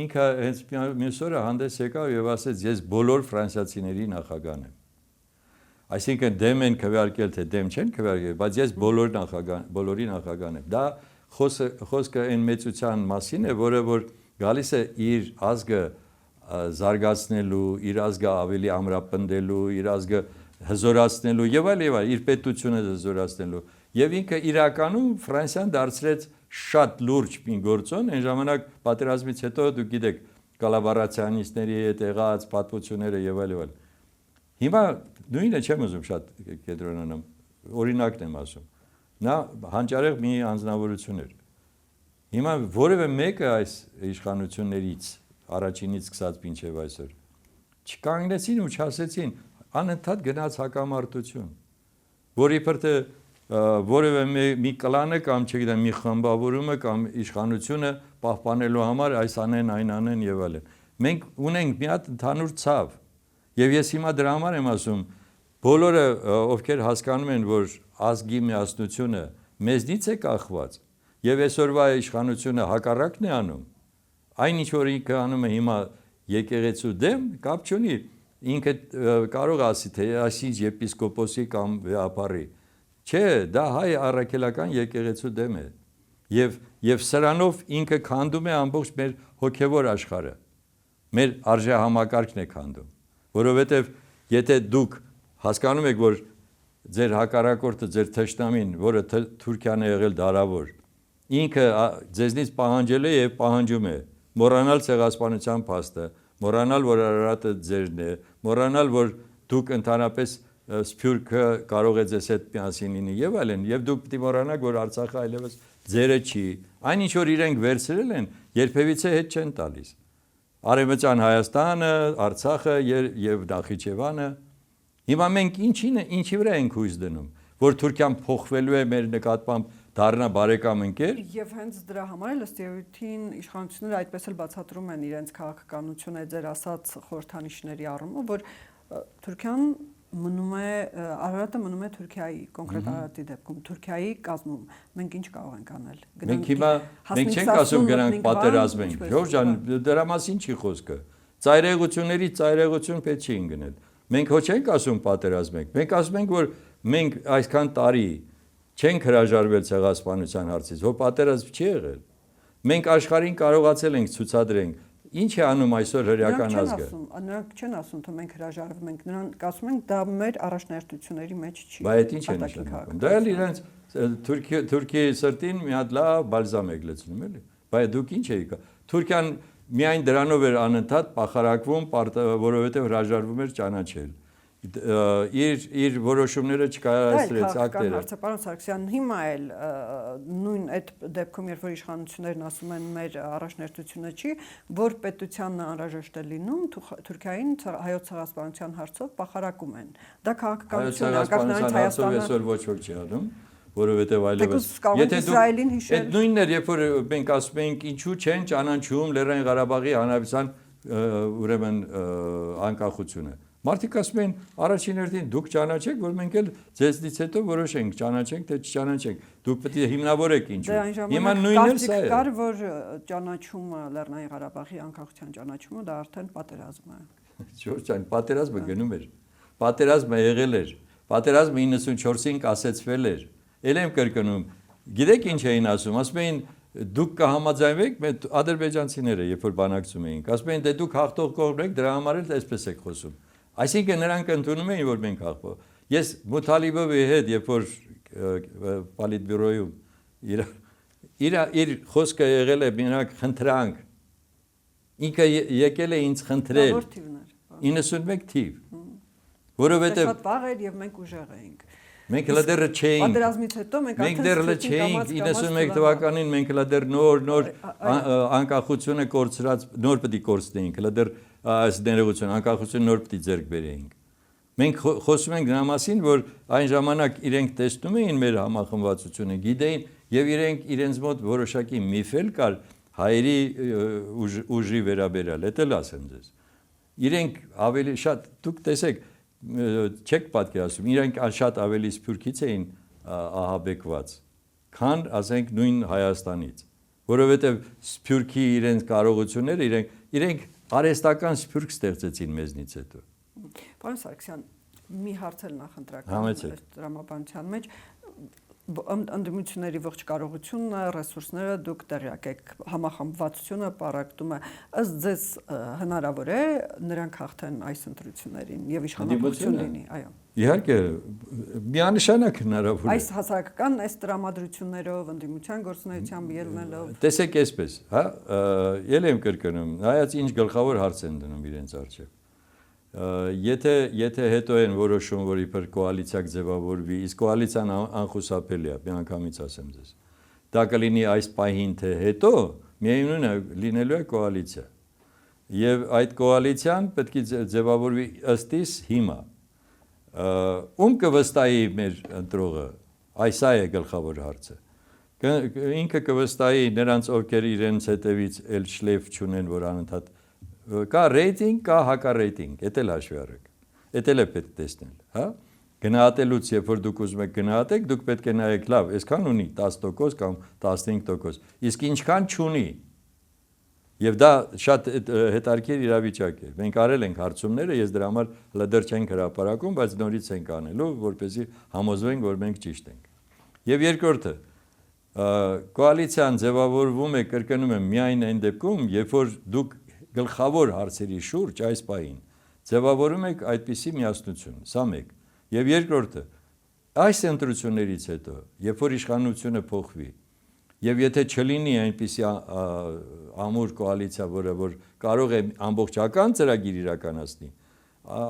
S2: ինքը հենց մյուս օրը հանդես եկավ եւ ասեց ես բոլոր ֆրանսիացիների նախագահն եմ Այսինքն դեմ են քվեարկել թե դեմ չեն քվեարկել, բայց ես բոլորի նախագահն եմ։ Դա խոսքը այն մեծության մասին է, որը որ գալիս է իր ազգը զարգացնելու, իր ազգը ավելի ամրապնդելու, իր ազգը հզորացնելու եւ այլ, իր պետությունը հզորացնելու։ Եվ ինքը իրականում Ֆրանսիան դարձրեց շատ լուրջ մի գործոն, այն ժամանակ պատերազմից հետո դուք գիտեք կոլաբորացիոնիստների հետ եղած պատմությունները եւ այլ։ Հիմա նույնը չեմ ուզում շատ կենտրոնանամ, օրինակն եմ ասում։ Նա հանճարեղ մի անձնավորություն էր։ Հիմա որևէ մեկը այս իշխանություններից առաջինից սկսած մինչև այսօր չկանգնեցին ու չասեցին անընդհատ գնաց հակամարտություն, որի պրտը որևէ մի կլանը կամ չգիտեմ մի խմբավորումը կամ իշխանությունը պահպանելու համար այս անեն, այն անեն եւ այլն։ Մենք ունենք մի հատ ընդհանուր ցավ Եվ ես հիմա դրա համար եմ ասում, բոլորը ովքեր հասկանում են, որ ազգի միասնությունը մեզնից է կախված, եւ այսօրվա իշխանությունը հակառակն է անում, այն ինչ որ ինքը անում է հիմա եկեղեցու դեմ, կապ չունի, ինքը կարող ասի, թե այսինչ եպիսկոպոսի կամ վեապարի, չէ, դա հայ առաքելական եկեղեցու դեմ է, եւ սրանով ինքը քանդում է ամբողջ մեր հոգեվոր աշխարհը, մեր արժեհամակարգն է քանդում Որովհետև եթե դուք հասկանում եք, որ ձեր հակառակորդը, ձեր թշնամին, որը Թուրքիան է եղել դարավոր, ինքը ձեզնից պահանջել է եւ պահանջում է, մոռանալ ցեղասպանության փաստը, մոռանալ, որ Արարատը ձերն է, մոռանալ, որ դուք ընդհանրապես Սփյուռքը կարող է ձեզ հետ միասին լինի եւ այլն, եւ դուք պետք է մոռանաք, որ Արցախը այլևս ձերը չի։ Այնինչ որ իրենք վերցրել են, երբևիցե հետ չեն տալիս։ Արևմտյան Հայաստանը, Արցախը եւ Նախիջևանը Հիմա մենք ինչի վրա ենք հույս դնում, որ Թուրքիան փոխվելու է մեր նկատմամբ դառնա բարեկամ ընկեր։
S1: Եվ հենց դրա համար էլ ըստ էության իշխանությունները այդպես էլ բացատրում են իրենց քաղաքականությունը ձեր ասած խորհրդանիշների առումով, որ Թուրքիան մնում է Արարատը մնում է Թուրքիայի, կոնկրետ Արարատի դեպքում Թուրքիայի կազմում։ Մենք ինչ կարող ենք անել։
S2: Մենք հիմա մենք չենք ասում գրանք պատերազմենք։ Ժորժ ջան, դրա մասին չի խոսքը։ Ծայրեղություններից ծայրեղություն պետք չի ընկնել։ Մենք հո չենք ասում պատերազմենք։ Մենք ասում ենք, որ մենք այսքան տարի չենք հրաժարվել ցեղասպանության հարցից, որ պատերազմ չի եղել։ Մենք աշխարհին կարողացել ենք ցուցադրենք ինչ է անում այսօր հրեական ազգը։
S1: Նրանք չեն ասում, թե մենք հրաժարվում ենք, նրանք ասում են դա մեր առաջնահերթությունների մեջ չի։
S2: Բայց այդ ինչ է նշանակում։ Դա էլ իրենց Թուրքիայի սրտին մի հատ լավ բալզամ եք լցնում էլի։ Բայց դուք ինչ եք։ Թուրքիան միայն դրանով էր անընդհատ փախարակվում, որովհետև հրաժարվում էր ճանաչել։ Իր որոշումները չկայացրեց ակտերը։
S1: Պարոն Սարգսյան, հիմա էլ նույն այդ դեպքում, երբ որ իշխանություններն ասում են մեր առաջնահերթությունը չի, որ պետությանն անհրաժեշտ է լինում, Թուրքիային հայոց ցեղասպանության հարցով փախարակում են։ Դա քաղաքականություն է, անկախ
S2: Հայաստանը այսօր ոչ ոք չի անում, որովհետև այլևս
S1: եթե Իսրայելին հիշել։
S2: Այդ նույնն էր, երբ որ մենք ասում ենք ինչու չեն ճանաչում Լեռնային Ղարաբաղի Հանրապետության ուրեմն անկախությունը։ Մարդիկ ասում են առաջին հերթին դուք ճանաչեք, որ մենք էլ ձեզնից հետո որոշենք ճանաչենք թե չճանաչենք։ Դուք պետք է հիմնավորեք ինչու։ Հիմա նույնն է սա է։
S1: Կար որ ճանաչումը Լեռնային Ղարաբաղի անկախության ճանաչումը դա արդեն պատերազմ է։
S2: Ժորժ ջան, պատերազմը գնում էր։ Պատերազմը եղել էր։ Պատերազմը 94-ին կասեցվել էր։ Էլ եմ կրկնում։ Գիտեք ինչ էին ասում։ Ասում էին դուք կհամաձայնվեք մեր ադրբեջանցիները, երբ որ բանակցում էինք։ Ասում էին դե դուք հաղթող կողմն եք, դրա համար էլ այսպես եք խոսում։ Այսինքն նրանք ընդունում էին, որ մենք հաղթող։ Ես Մութալիբովի հետ, երբ որ Պոլիտբյուրոյում իր խոսքը եղել է մենակ խնդրանք։ Ինքը եկել է ինձ խնդրել։ 91 թիվ։ Որովհետև
S1: շատ վաղ էր եւ մենք ուժեղ էինք։
S2: Մենք հələ դեռ չէինք։
S1: Պատերազմից հետո մենք
S2: դեռ չէինք 91 թվականին մենք հələ դեռ նոր անկախությունը կորցրած նոր պետք է կորցնեինք, հələ դեռ այս ներողություն անկախությունը նոր պետք է ձեռք բերեինք։ Մենք խոսում ենք դրա մասին, որ այն ժամանակ իրենք տեսնում էին մեր համախմբվածությունը, գիտեին եւ իրենց մոտ որոշակի միֆել կար հայերի ուժի վերաբերյալ, դա էլ ասեմ ձեզ։ Իրենք ավելի շատ դուք տեսեք չեք պատկերացնում, իրենք շատ ավելի սփյուռքից էին ահաբեկված, քան ասենք նույն Հայաստանից, որովհետև սփյուռքի իրենց կարողությունները իրենք արհեստական սփյուռք ստեղծեցին մեզնից հետո։
S1: Պարոն Սարգսյան, մի հարց էլ նախընտրական դրամաբանության մեջ ընդդիմությունների ողջ կարողությունը, ռեսուրսները դուք տեղյակ եք, համախմբվածությունը պարակտում է, ըստ ձեզ հնարավոր է նրանք հաղթեն այս ընտրություններին եւ իշխանություն լինի, այո։
S2: Իհարկե, միանշանակ հնարավոր է։
S1: Այս հասարակական այս տրամադրություններով, ընդդիմության գործունեությամբ ելնելով։
S2: Տեսեք այսպես, հա, ել եմ կրկնում, հայաց ինչ գլխավոր հարց են դնում իրենց առջև։ Եթե հետո են որոշում, որ իբր կոալիցիա կձևավորվի, իսկ կոալիցիան անխուսափելի է, միանգամից ասեմ ձեզ։ Դա կլինի այս պահին թե հետո, միևնույն է լինելու է կոալիցիա։ Եվ այդ կոալիցիան պետք է ձևավորվի ըստ իս հիմա։ Ում կվստահի մեր ընտրողը, այս է գլխավոր հարցը։ Ինքը կվստահի նրանց, ովքեր իրենց հետևից էլ շլեֆ չունեն, որ անընդհատ կա ռեյտինգ, կա հակառեյտինգ, դա էլ հաշվի առեք։ Դա էլ է պետք տեսնել, հա։ Գնահատելուց, երբ որ դուք ուզում եք գնահատեք, դուք պետք է նայեք լավ, այսքան ունի 10% կամ 15%, իսկ ինչքան չունի։ Եվ դա շատ հետաքրքիր իրավիճակ է։ Մենք արել ենք հարցումները, ես դրա համար հələ դեռ չենք հրապարակում, բայց նորից ենք անելու, որպեսզի համոզվենք, որ մենք ճիշտ ենք։ Եվ երկրորդը, կոալիցիան ձևավորվում է, կրկնում եմ, միայն այն դեպքում, երբ որ դուք գլխավոր հարցերի շուրջ այս պահին ձևավորում եք այդպիսի միասնություն, սա մեկ։ Եվ երկրորդը, այս ընտրություններից հետո, երբ որ իշխանությունը փոխվի, եւ եթե չլինի այնպիսի ամուր կոալիցիա, որը որ կարող է ամբողջական ծրագիր իրականացնի,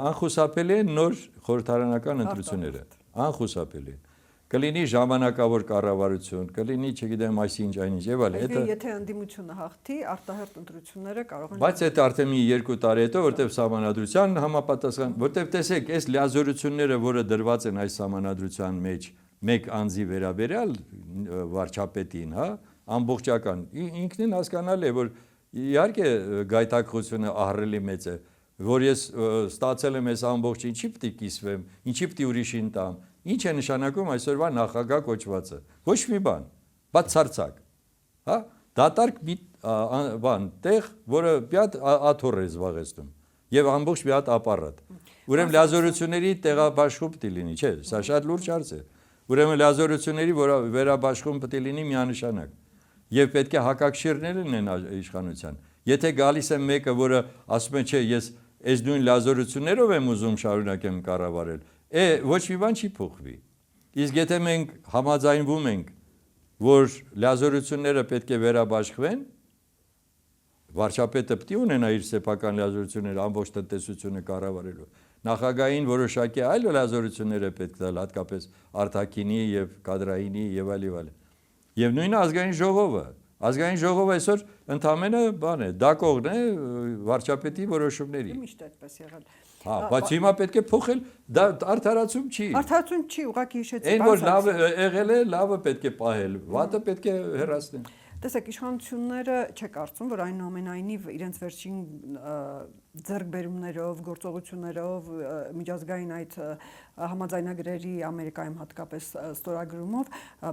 S2: անխուսափելի է նոր խորհրդարանական ընտրությունները, անխուսափելի է։ Կլինի ժամանակավոր կառավարություն, կլինի, չգիտեմ, այսինչ այնինչ եւ այլն։
S1: Եթե ընդդիմությունը հաղթի, արտահերթ ընտրությունները կարող են։
S2: Բայց այդ արդեն մի 2 տարի հետո, որտեվ սահմանադրության համապատասխան, որտեվ տեսեք, այս լիազորությունները, որը դրված են այս սահմանադրության մեջ, մեկ անձի վերաբերյալ, վարչապետին, հա, ամբողջական ինքնին հասկանալի է, որ իհարկե գայթակղությունը ահռելի մեծ է, որ ես ստացել եմ այս ամբողջ ինչի պիտի կիսվեմ, ինչի պիտի ուրիշին տամ, ինչ է նշանակում այսօրվա նախագահ կոչվածը, ոչ մի բան, բացարձակ, հա, դատարկ մի բան, տեղ, որը պյատ աթոռ է զբաղեցնում եւ ամբողջ մի հատ ապարատ։ Ուրեմն լիազորությունների տեղաբաշխում պիտի լինի, չէ, սա շատ լուրջ հարց է։ Ուրեմն լիազորությունների վերաբաշխում պիտի լինի միանշանակ։ Եվ պետք է հակակշիռներ լինեն իշխանության։ Եթե գալիս է մեկը, որը ասում է, չէ, ես այս նույն լիազորություններով եմ ուզում շարունակեմ կառավարել, ոչ մի բան չի փոխվի։ Իսկ եթե մենք համաձայնվում ենք, որ լիազորությունները պետք է վերաբաշխվեն, վարչապետը պետք է ունենա իր սեփական լիազորությունները ամբողջ տնտեսությունը կառավարելու։ Նախագահային որոշակի այլ լիազորություններ է պետք տալ, հատկապես արտաքինի եւ կադրայինի եւ այլ։ Եվ նույնը ազգային ժողովը այսօր ընդամենը բան է, դակողն է վարչապետի որոշումների։
S1: Միշտ այդպես եղել։
S2: Հա, բայց հիմա պետք է փոխել, դա արդարացում չի։
S1: Արդարացում չի, ուղղակի հիշեցի։
S2: Այն որ լավը եղել է, լավը պետք է պահել, վատը պետք է հեռացնել։
S1: Տեսեք, իշխանությունները չեք կարծում, որ այնուամենայնիվ իրենց վերջին ձեռքբերումներով, գործողություններով, միջազգային այդ համաձայնագրերի Ամերիկայում հատկապես ստորագրումով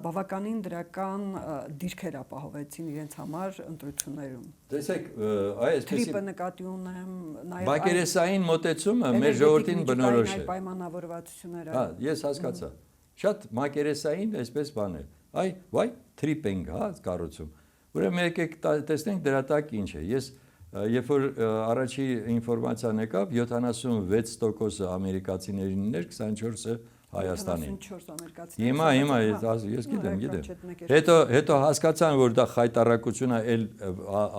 S1: բավականին դրական դիրքեր ապահովեցին իրենց համար ընտրություններում։
S2: Տեսեք, այսպեսի
S1: Թրիպը նկատի ունեմ, նաև
S2: բակերեսային մոտեցումը մեր ժողովրդին բնորոշ է։
S1: Պայմանավորվածությունները։
S2: Հա, ես հասկացա։ Շատ մակերեսային այսպես բան է։ Վայ, թրիպ ենք, հա, կառուցում։ Ուրեմն եկեք տեսնենք դրա տակ ինչ է։ Ես երբ որ առաջի ինֆորմացիան եկավ, 76% ամերիկացիներին էր, 24-ը Հայաստանին։
S1: 74 ամերիկացիներ։
S2: Հիմա ես գիտեմ։ Հետո հասկացան, որ դա խայտարակությունը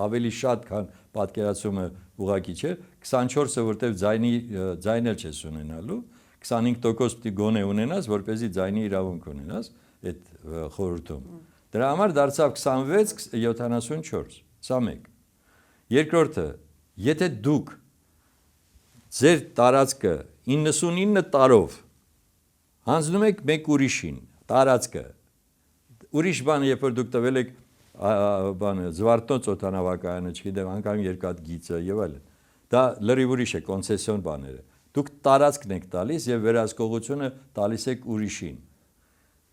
S2: ավելի շատ, քան պատկերացումը ուղղակի չէ, 24-ը որտեվ ձայն էլ չես ունենալու, 25% պիտի գոնե ունենաս, որպեսզի ձայնի իրավունք ունենաս այդ խորհրդում։ Դրա համար դարձավ 26-74, սա մեկ։ Երկրորդը, եթե դուք ձեր տարածքը 99 տարով հանձնում եք մեկ ուրիշին, տարածքը, ուրիշ բանը, երբ որ դուք տվել եք Զվարթնոց օդանավակայանը, չգիտեմ, անգամ երկաթ գիծը եւ այլն, դա լրիվ ուրիշ է, կոնցեսիոն բաները։ Դուք տարածքն եք տալիս եւ վերահսկողությունը տալիս եք ուրիշին։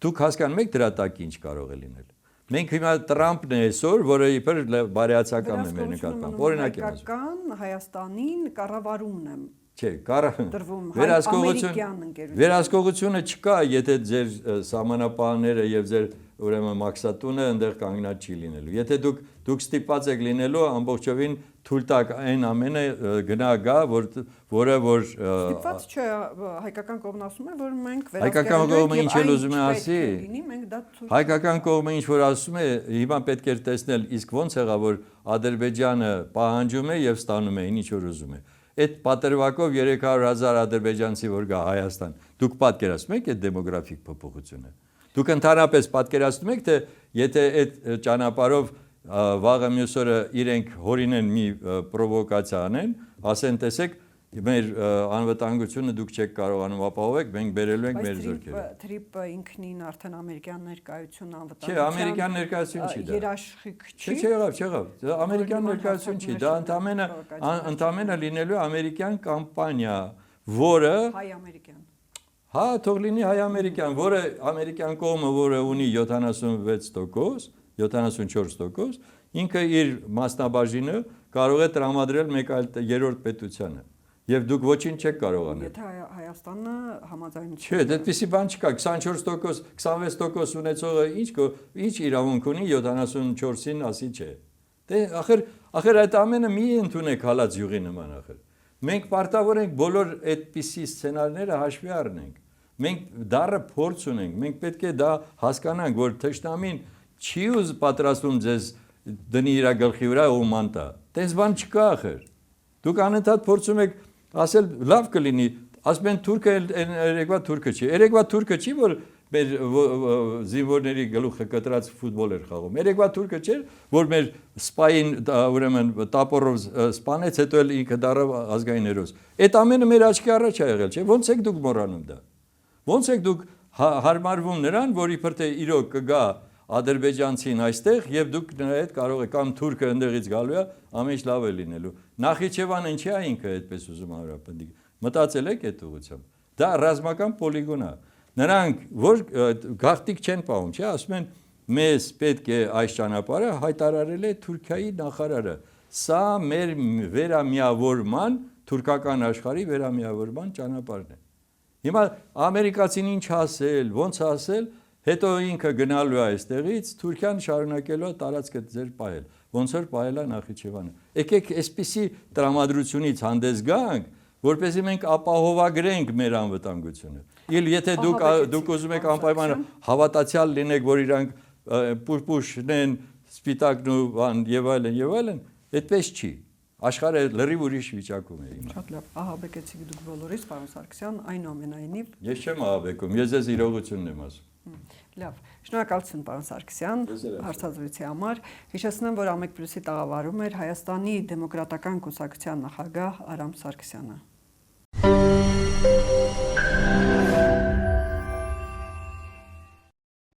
S2: Դուք հասկանում եք դրա տակ ինչ կարող է լինել։ Մենք հիմա Տրամփն է այսօր, որը իբր բարեացական է մեր նկատմամբ։ Օրինակ եմ ասում։
S1: Հայաստանին կառավարումն եմ։
S2: Չէ,
S1: ամերիկյան ընկերություն։
S2: վերահսկողությունը չկա, եթե ձեր սահմանապահները եւ ձեր ուրեմն մաքսատունը այնտեղ կանգնած չի լինելու։ Եթե դուք ստիպված եք լինելու ամբողջովին թույլ տակ այն ամենը գնա որը
S1: ստիպված չէ, հայկական կողմն ասում է, որ մենք
S2: հայկական կողմը ինչ էլ ուզում է ասի։ Հայկական կողմը ինչ որ ասում է, հիմա պետք է տեսնել, իսկ ոնց եղավ, որ Ադրբեջանը պահանջում է եւ ստանում է, ինչ որ ուզում է։ Այդ պատրվակով 300,000 ադրբեջանցի որ գա Հայաստան, դուք պատկերացնում եք այդ դեմոգրաֆիկ փոփոխությունը։ Դուք ընդհանրապես պատկերացնում եք, թե եթե այդ ճանապարհով վաղը մյուս օրը իրենք հորինեն մի պրովոկացիա անեն, ասեն, տեսեք, մեր անվտանգությունը դուք չեք կարողանում ապահովեք, մենք բերելու ենք մեր զորքերը։
S1: Թրիպը ինքնին արդեն ամերիկյան ներկայություն անվտանգության։
S2: Չէ, ամերիկյան ներկայություն չի դա։
S1: Երաշխիք չի։
S2: Չեղավ։ Ամերիկյան ներկայություն չի, դա ընդամենը լինելու ամերիկյան կամպանիա, որը
S1: հայ-ամերիկյան։
S2: Հա, թող լինի հայ-ամերիկյան, որը ամերիկյան կողմը, որը ունի 76%, 74%, ինքը իր մասնաբաժինը կարող է տրամադրել մեկ այլ երրորդ պետությանը։ Եվ դուք ոչինչ չեք կարող անել։
S1: Եթե Հայաստանը համաձայնություն։
S2: Չէ, այդպիսի բան չկա, 24%, 26% ունեցողը ինչ իրավունք ունի 74-ին ասի չէ։ Դե ախր այդ ամենը մի ընդունեք հալած յուղի նման ախր։ Մենք պարտավոր ենք բոլոր այդպիսի սցենարները հաշվի առնենք։ Մենք դառը փորձ ունենք, մենք պետք է դա հասկանանք, որ թշնամին չի ուզ պատրաստում ձեզ դնի իր գլխի վրա ու մանտա։ Տես բան չկա ախր։ Դուք անընդհատ փորձում եք ասել լավ կլինի, ասում են թուրքը երեկվա թուրքը չի։ Երեկվա թուրքը չի, որ մեր զինվորների գլուխը կտրած ֆուտբոլ էր խաղում։ Երեկվա թուրքը չէր, որ մեր սպային ուրեմն տապորով սպանեց, հետո էլ ինքը դառավ ազգային հերոս։ Այդ ամենը մեր աչքի առաջ է եղել, չէ՞։ Ոնց եք դուք մոռանում դա։ Ոնց եք դուք հարմարվում նրան, որ իբր թե իրոք կգա ադրբեջանցին այստեղ եւ դուք նրա հետ կարող եք կամ թուրքը ընդեղից գալու է, ամեն ինչ լավ է լինելու։ Նախիջևանը ինչի է ինքը այդպես ուզում հանրապետիկ։ Մտածել եք այդ ուղղությամբ։ Դա ռազմական պոլիգոն է։ Նրանք որ գաղտնիք չեն պահում, չէ՞, ասում են մեզ պետք է այս ճանապարհը հայտարարել է Թուրքիայի նախարարը։ Սա մեր վերամիավորման, թուրքական աշխարհի վերամիավորման ճանապարհն է։ Հիմա ամերիկացին ինչ ասել, ոնց ասել, հետո ինքը գնալու է այստեղից, Թուրքիան շարունակելու է տարածքը ձեր պահել, ոնց որ պահել է Նախիջևանը։ Եկեք այսպիսի տրամադրությունից հանդես գանք, որպեսզի մենք ապահովագրենք մեր անվտանգությունը։ Եթե դուք ուզում եք անպայման հավատացյալ լինեք, որ իրանք պուշպուշն, սպիտակն ու բան եւ այլն, այդպես չի։ Աշխարհը լրիվ ուրիշ վիճակում է հիմա։
S1: Շատ լավ, ահաբեկեցիք դուք բոլորիս, պարոն Սարգսյան, այնուամենայնիվ։
S2: Ես չեմ ահաբեկում, ես ձեզ իրողությունն եմ ասում։
S1: Լավ, շնորհակալություն պարոն Սարգսյան հարցազրույցի համար։ Հիշեցնեմ, որ Ամեկ Պլյուսի տաղավարում էր Հայաստանի դեմոկրատական կուսակցության նախագահ Արամ Սարգսյանը։